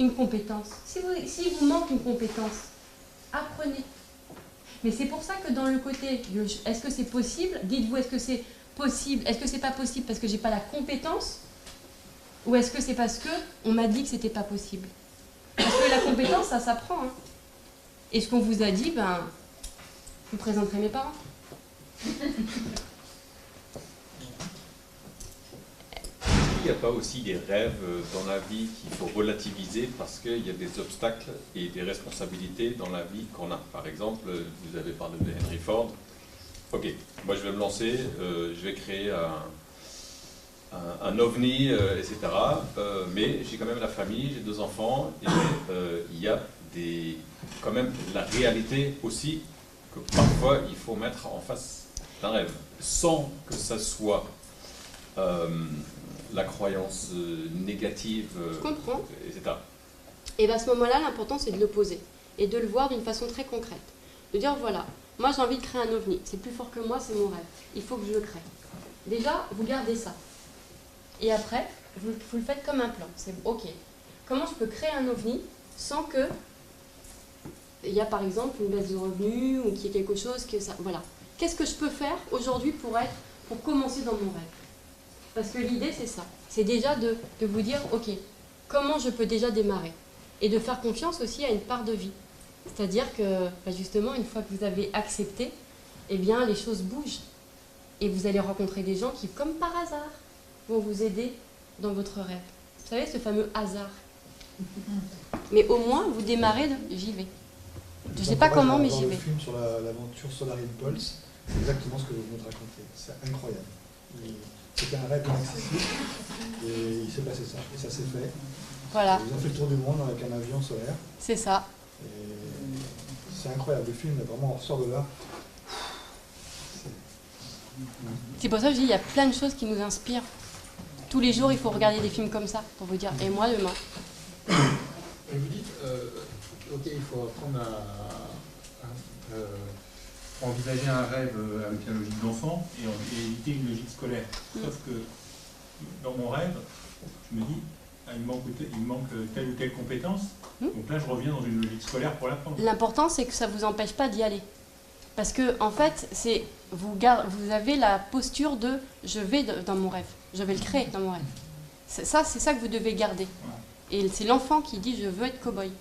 une compétence. Si vous manque une compétence, apprenez. Mais c'est pour ça que dans le côté, est-ce que c'est possible? Dites-vous, est-ce que c'est possible? Est-ce que c'est pas possible parce que j'ai pas la compétence? Ou est-ce que c'est parce que on m'a dit que c'était pas possible? Parce que la compétence, ça s'apprend. Hein. Et ce qu'on vous a dit, ben, je vous présenterai mes parents. Il n'y a pas aussi des rêves dans la vie qu'il faut relativiser parce qu'il y a des obstacles et des responsabilités dans la vie qu'on a. Par exemple, vous avez parlé de Henry Ford. Ok, moi je vais me lancer, je vais créer un ovni, etc. Mais j'ai quand même la famille, j'ai 2 enfants, et il y a quand même la réalité aussi que parfois il faut mettre en face d'un rêve, sans que ça soit la croyance négative, etc. Et bien à ce moment-là, l'important c'est de le poser et de le voir d'une façon très concrète. De dire voilà, moi j'ai envie de créer un ovni, c'est plus fort que moi, c'est mon rêve, il faut que je le crée. Déjà, vous gardez ça. Et après, vous le faites comme un plan. C'est ok. Comment je peux créer un ovni sans que il y a par exemple une baisse de revenus ou qu'il y ait quelque chose que ça. Voilà. Qu'est-ce que je peux faire aujourd'hui pour commencer dans mon rêve? Parce que l'idée c'est ça. C'est déjà de vous dire ok, comment je peux déjà démarrer? Et de faire confiance aussi à une part de vie. C'est-à-dire que justement, une fois que vous avez accepté, eh bien les choses bougent. Et vous allez rencontrer des gens qui, comme par hasard, vont vous aider dans votre rêve. Vous savez, ce fameux hasard. Mais au moins, vous démarrez de « j'y vais ». Je ne sais pas comment, mais j'y vais. Le film sur l'aventure Solar Impulse, c'est exactement ce que vous venez de raconter. C'est incroyable. C'était un rêve inaccessible et il s'est passé ça. Et ça s'est fait. Voilà. Ils ont fait le tour du monde avec un avion solaire. C'est ça. C'est incroyable. Le film, vraiment, on ressort de là. C'est pour ça que je dis, il y a plein de choses qui nous inspirent. Tous les jours, il faut regarder des films comme ça pour vous dire, et moi demain. Et vous dites, ok, il faut apprendre à envisager un rêve avec la logique d'enfant et éviter une logique scolaire. Sauf que dans mon rêve, je me dis, il me manque telle ou telle compétence. Donc là, je reviens dans une logique scolaire pour l'apprendre. L'important, c'est que ça ne vous empêche pas d'y aller. Parce que, en fait, vous avez la posture de « je vais dans mon rêve, je vais le créer dans mon rêve ». C'est ça que vous devez garder. Et c'est l'enfant qui dit « je veux être cow-boy ».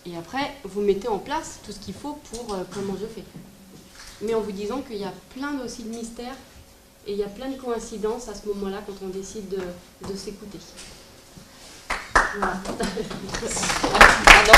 Et après, vous mettez en place tout ce qu'il faut pour comment je fais. Mais en vous disant qu'il y a plein aussi de mystères et il y a plein de coïncidences à ce moment-là quand on décide de s'écouter. Voilà. Pardon.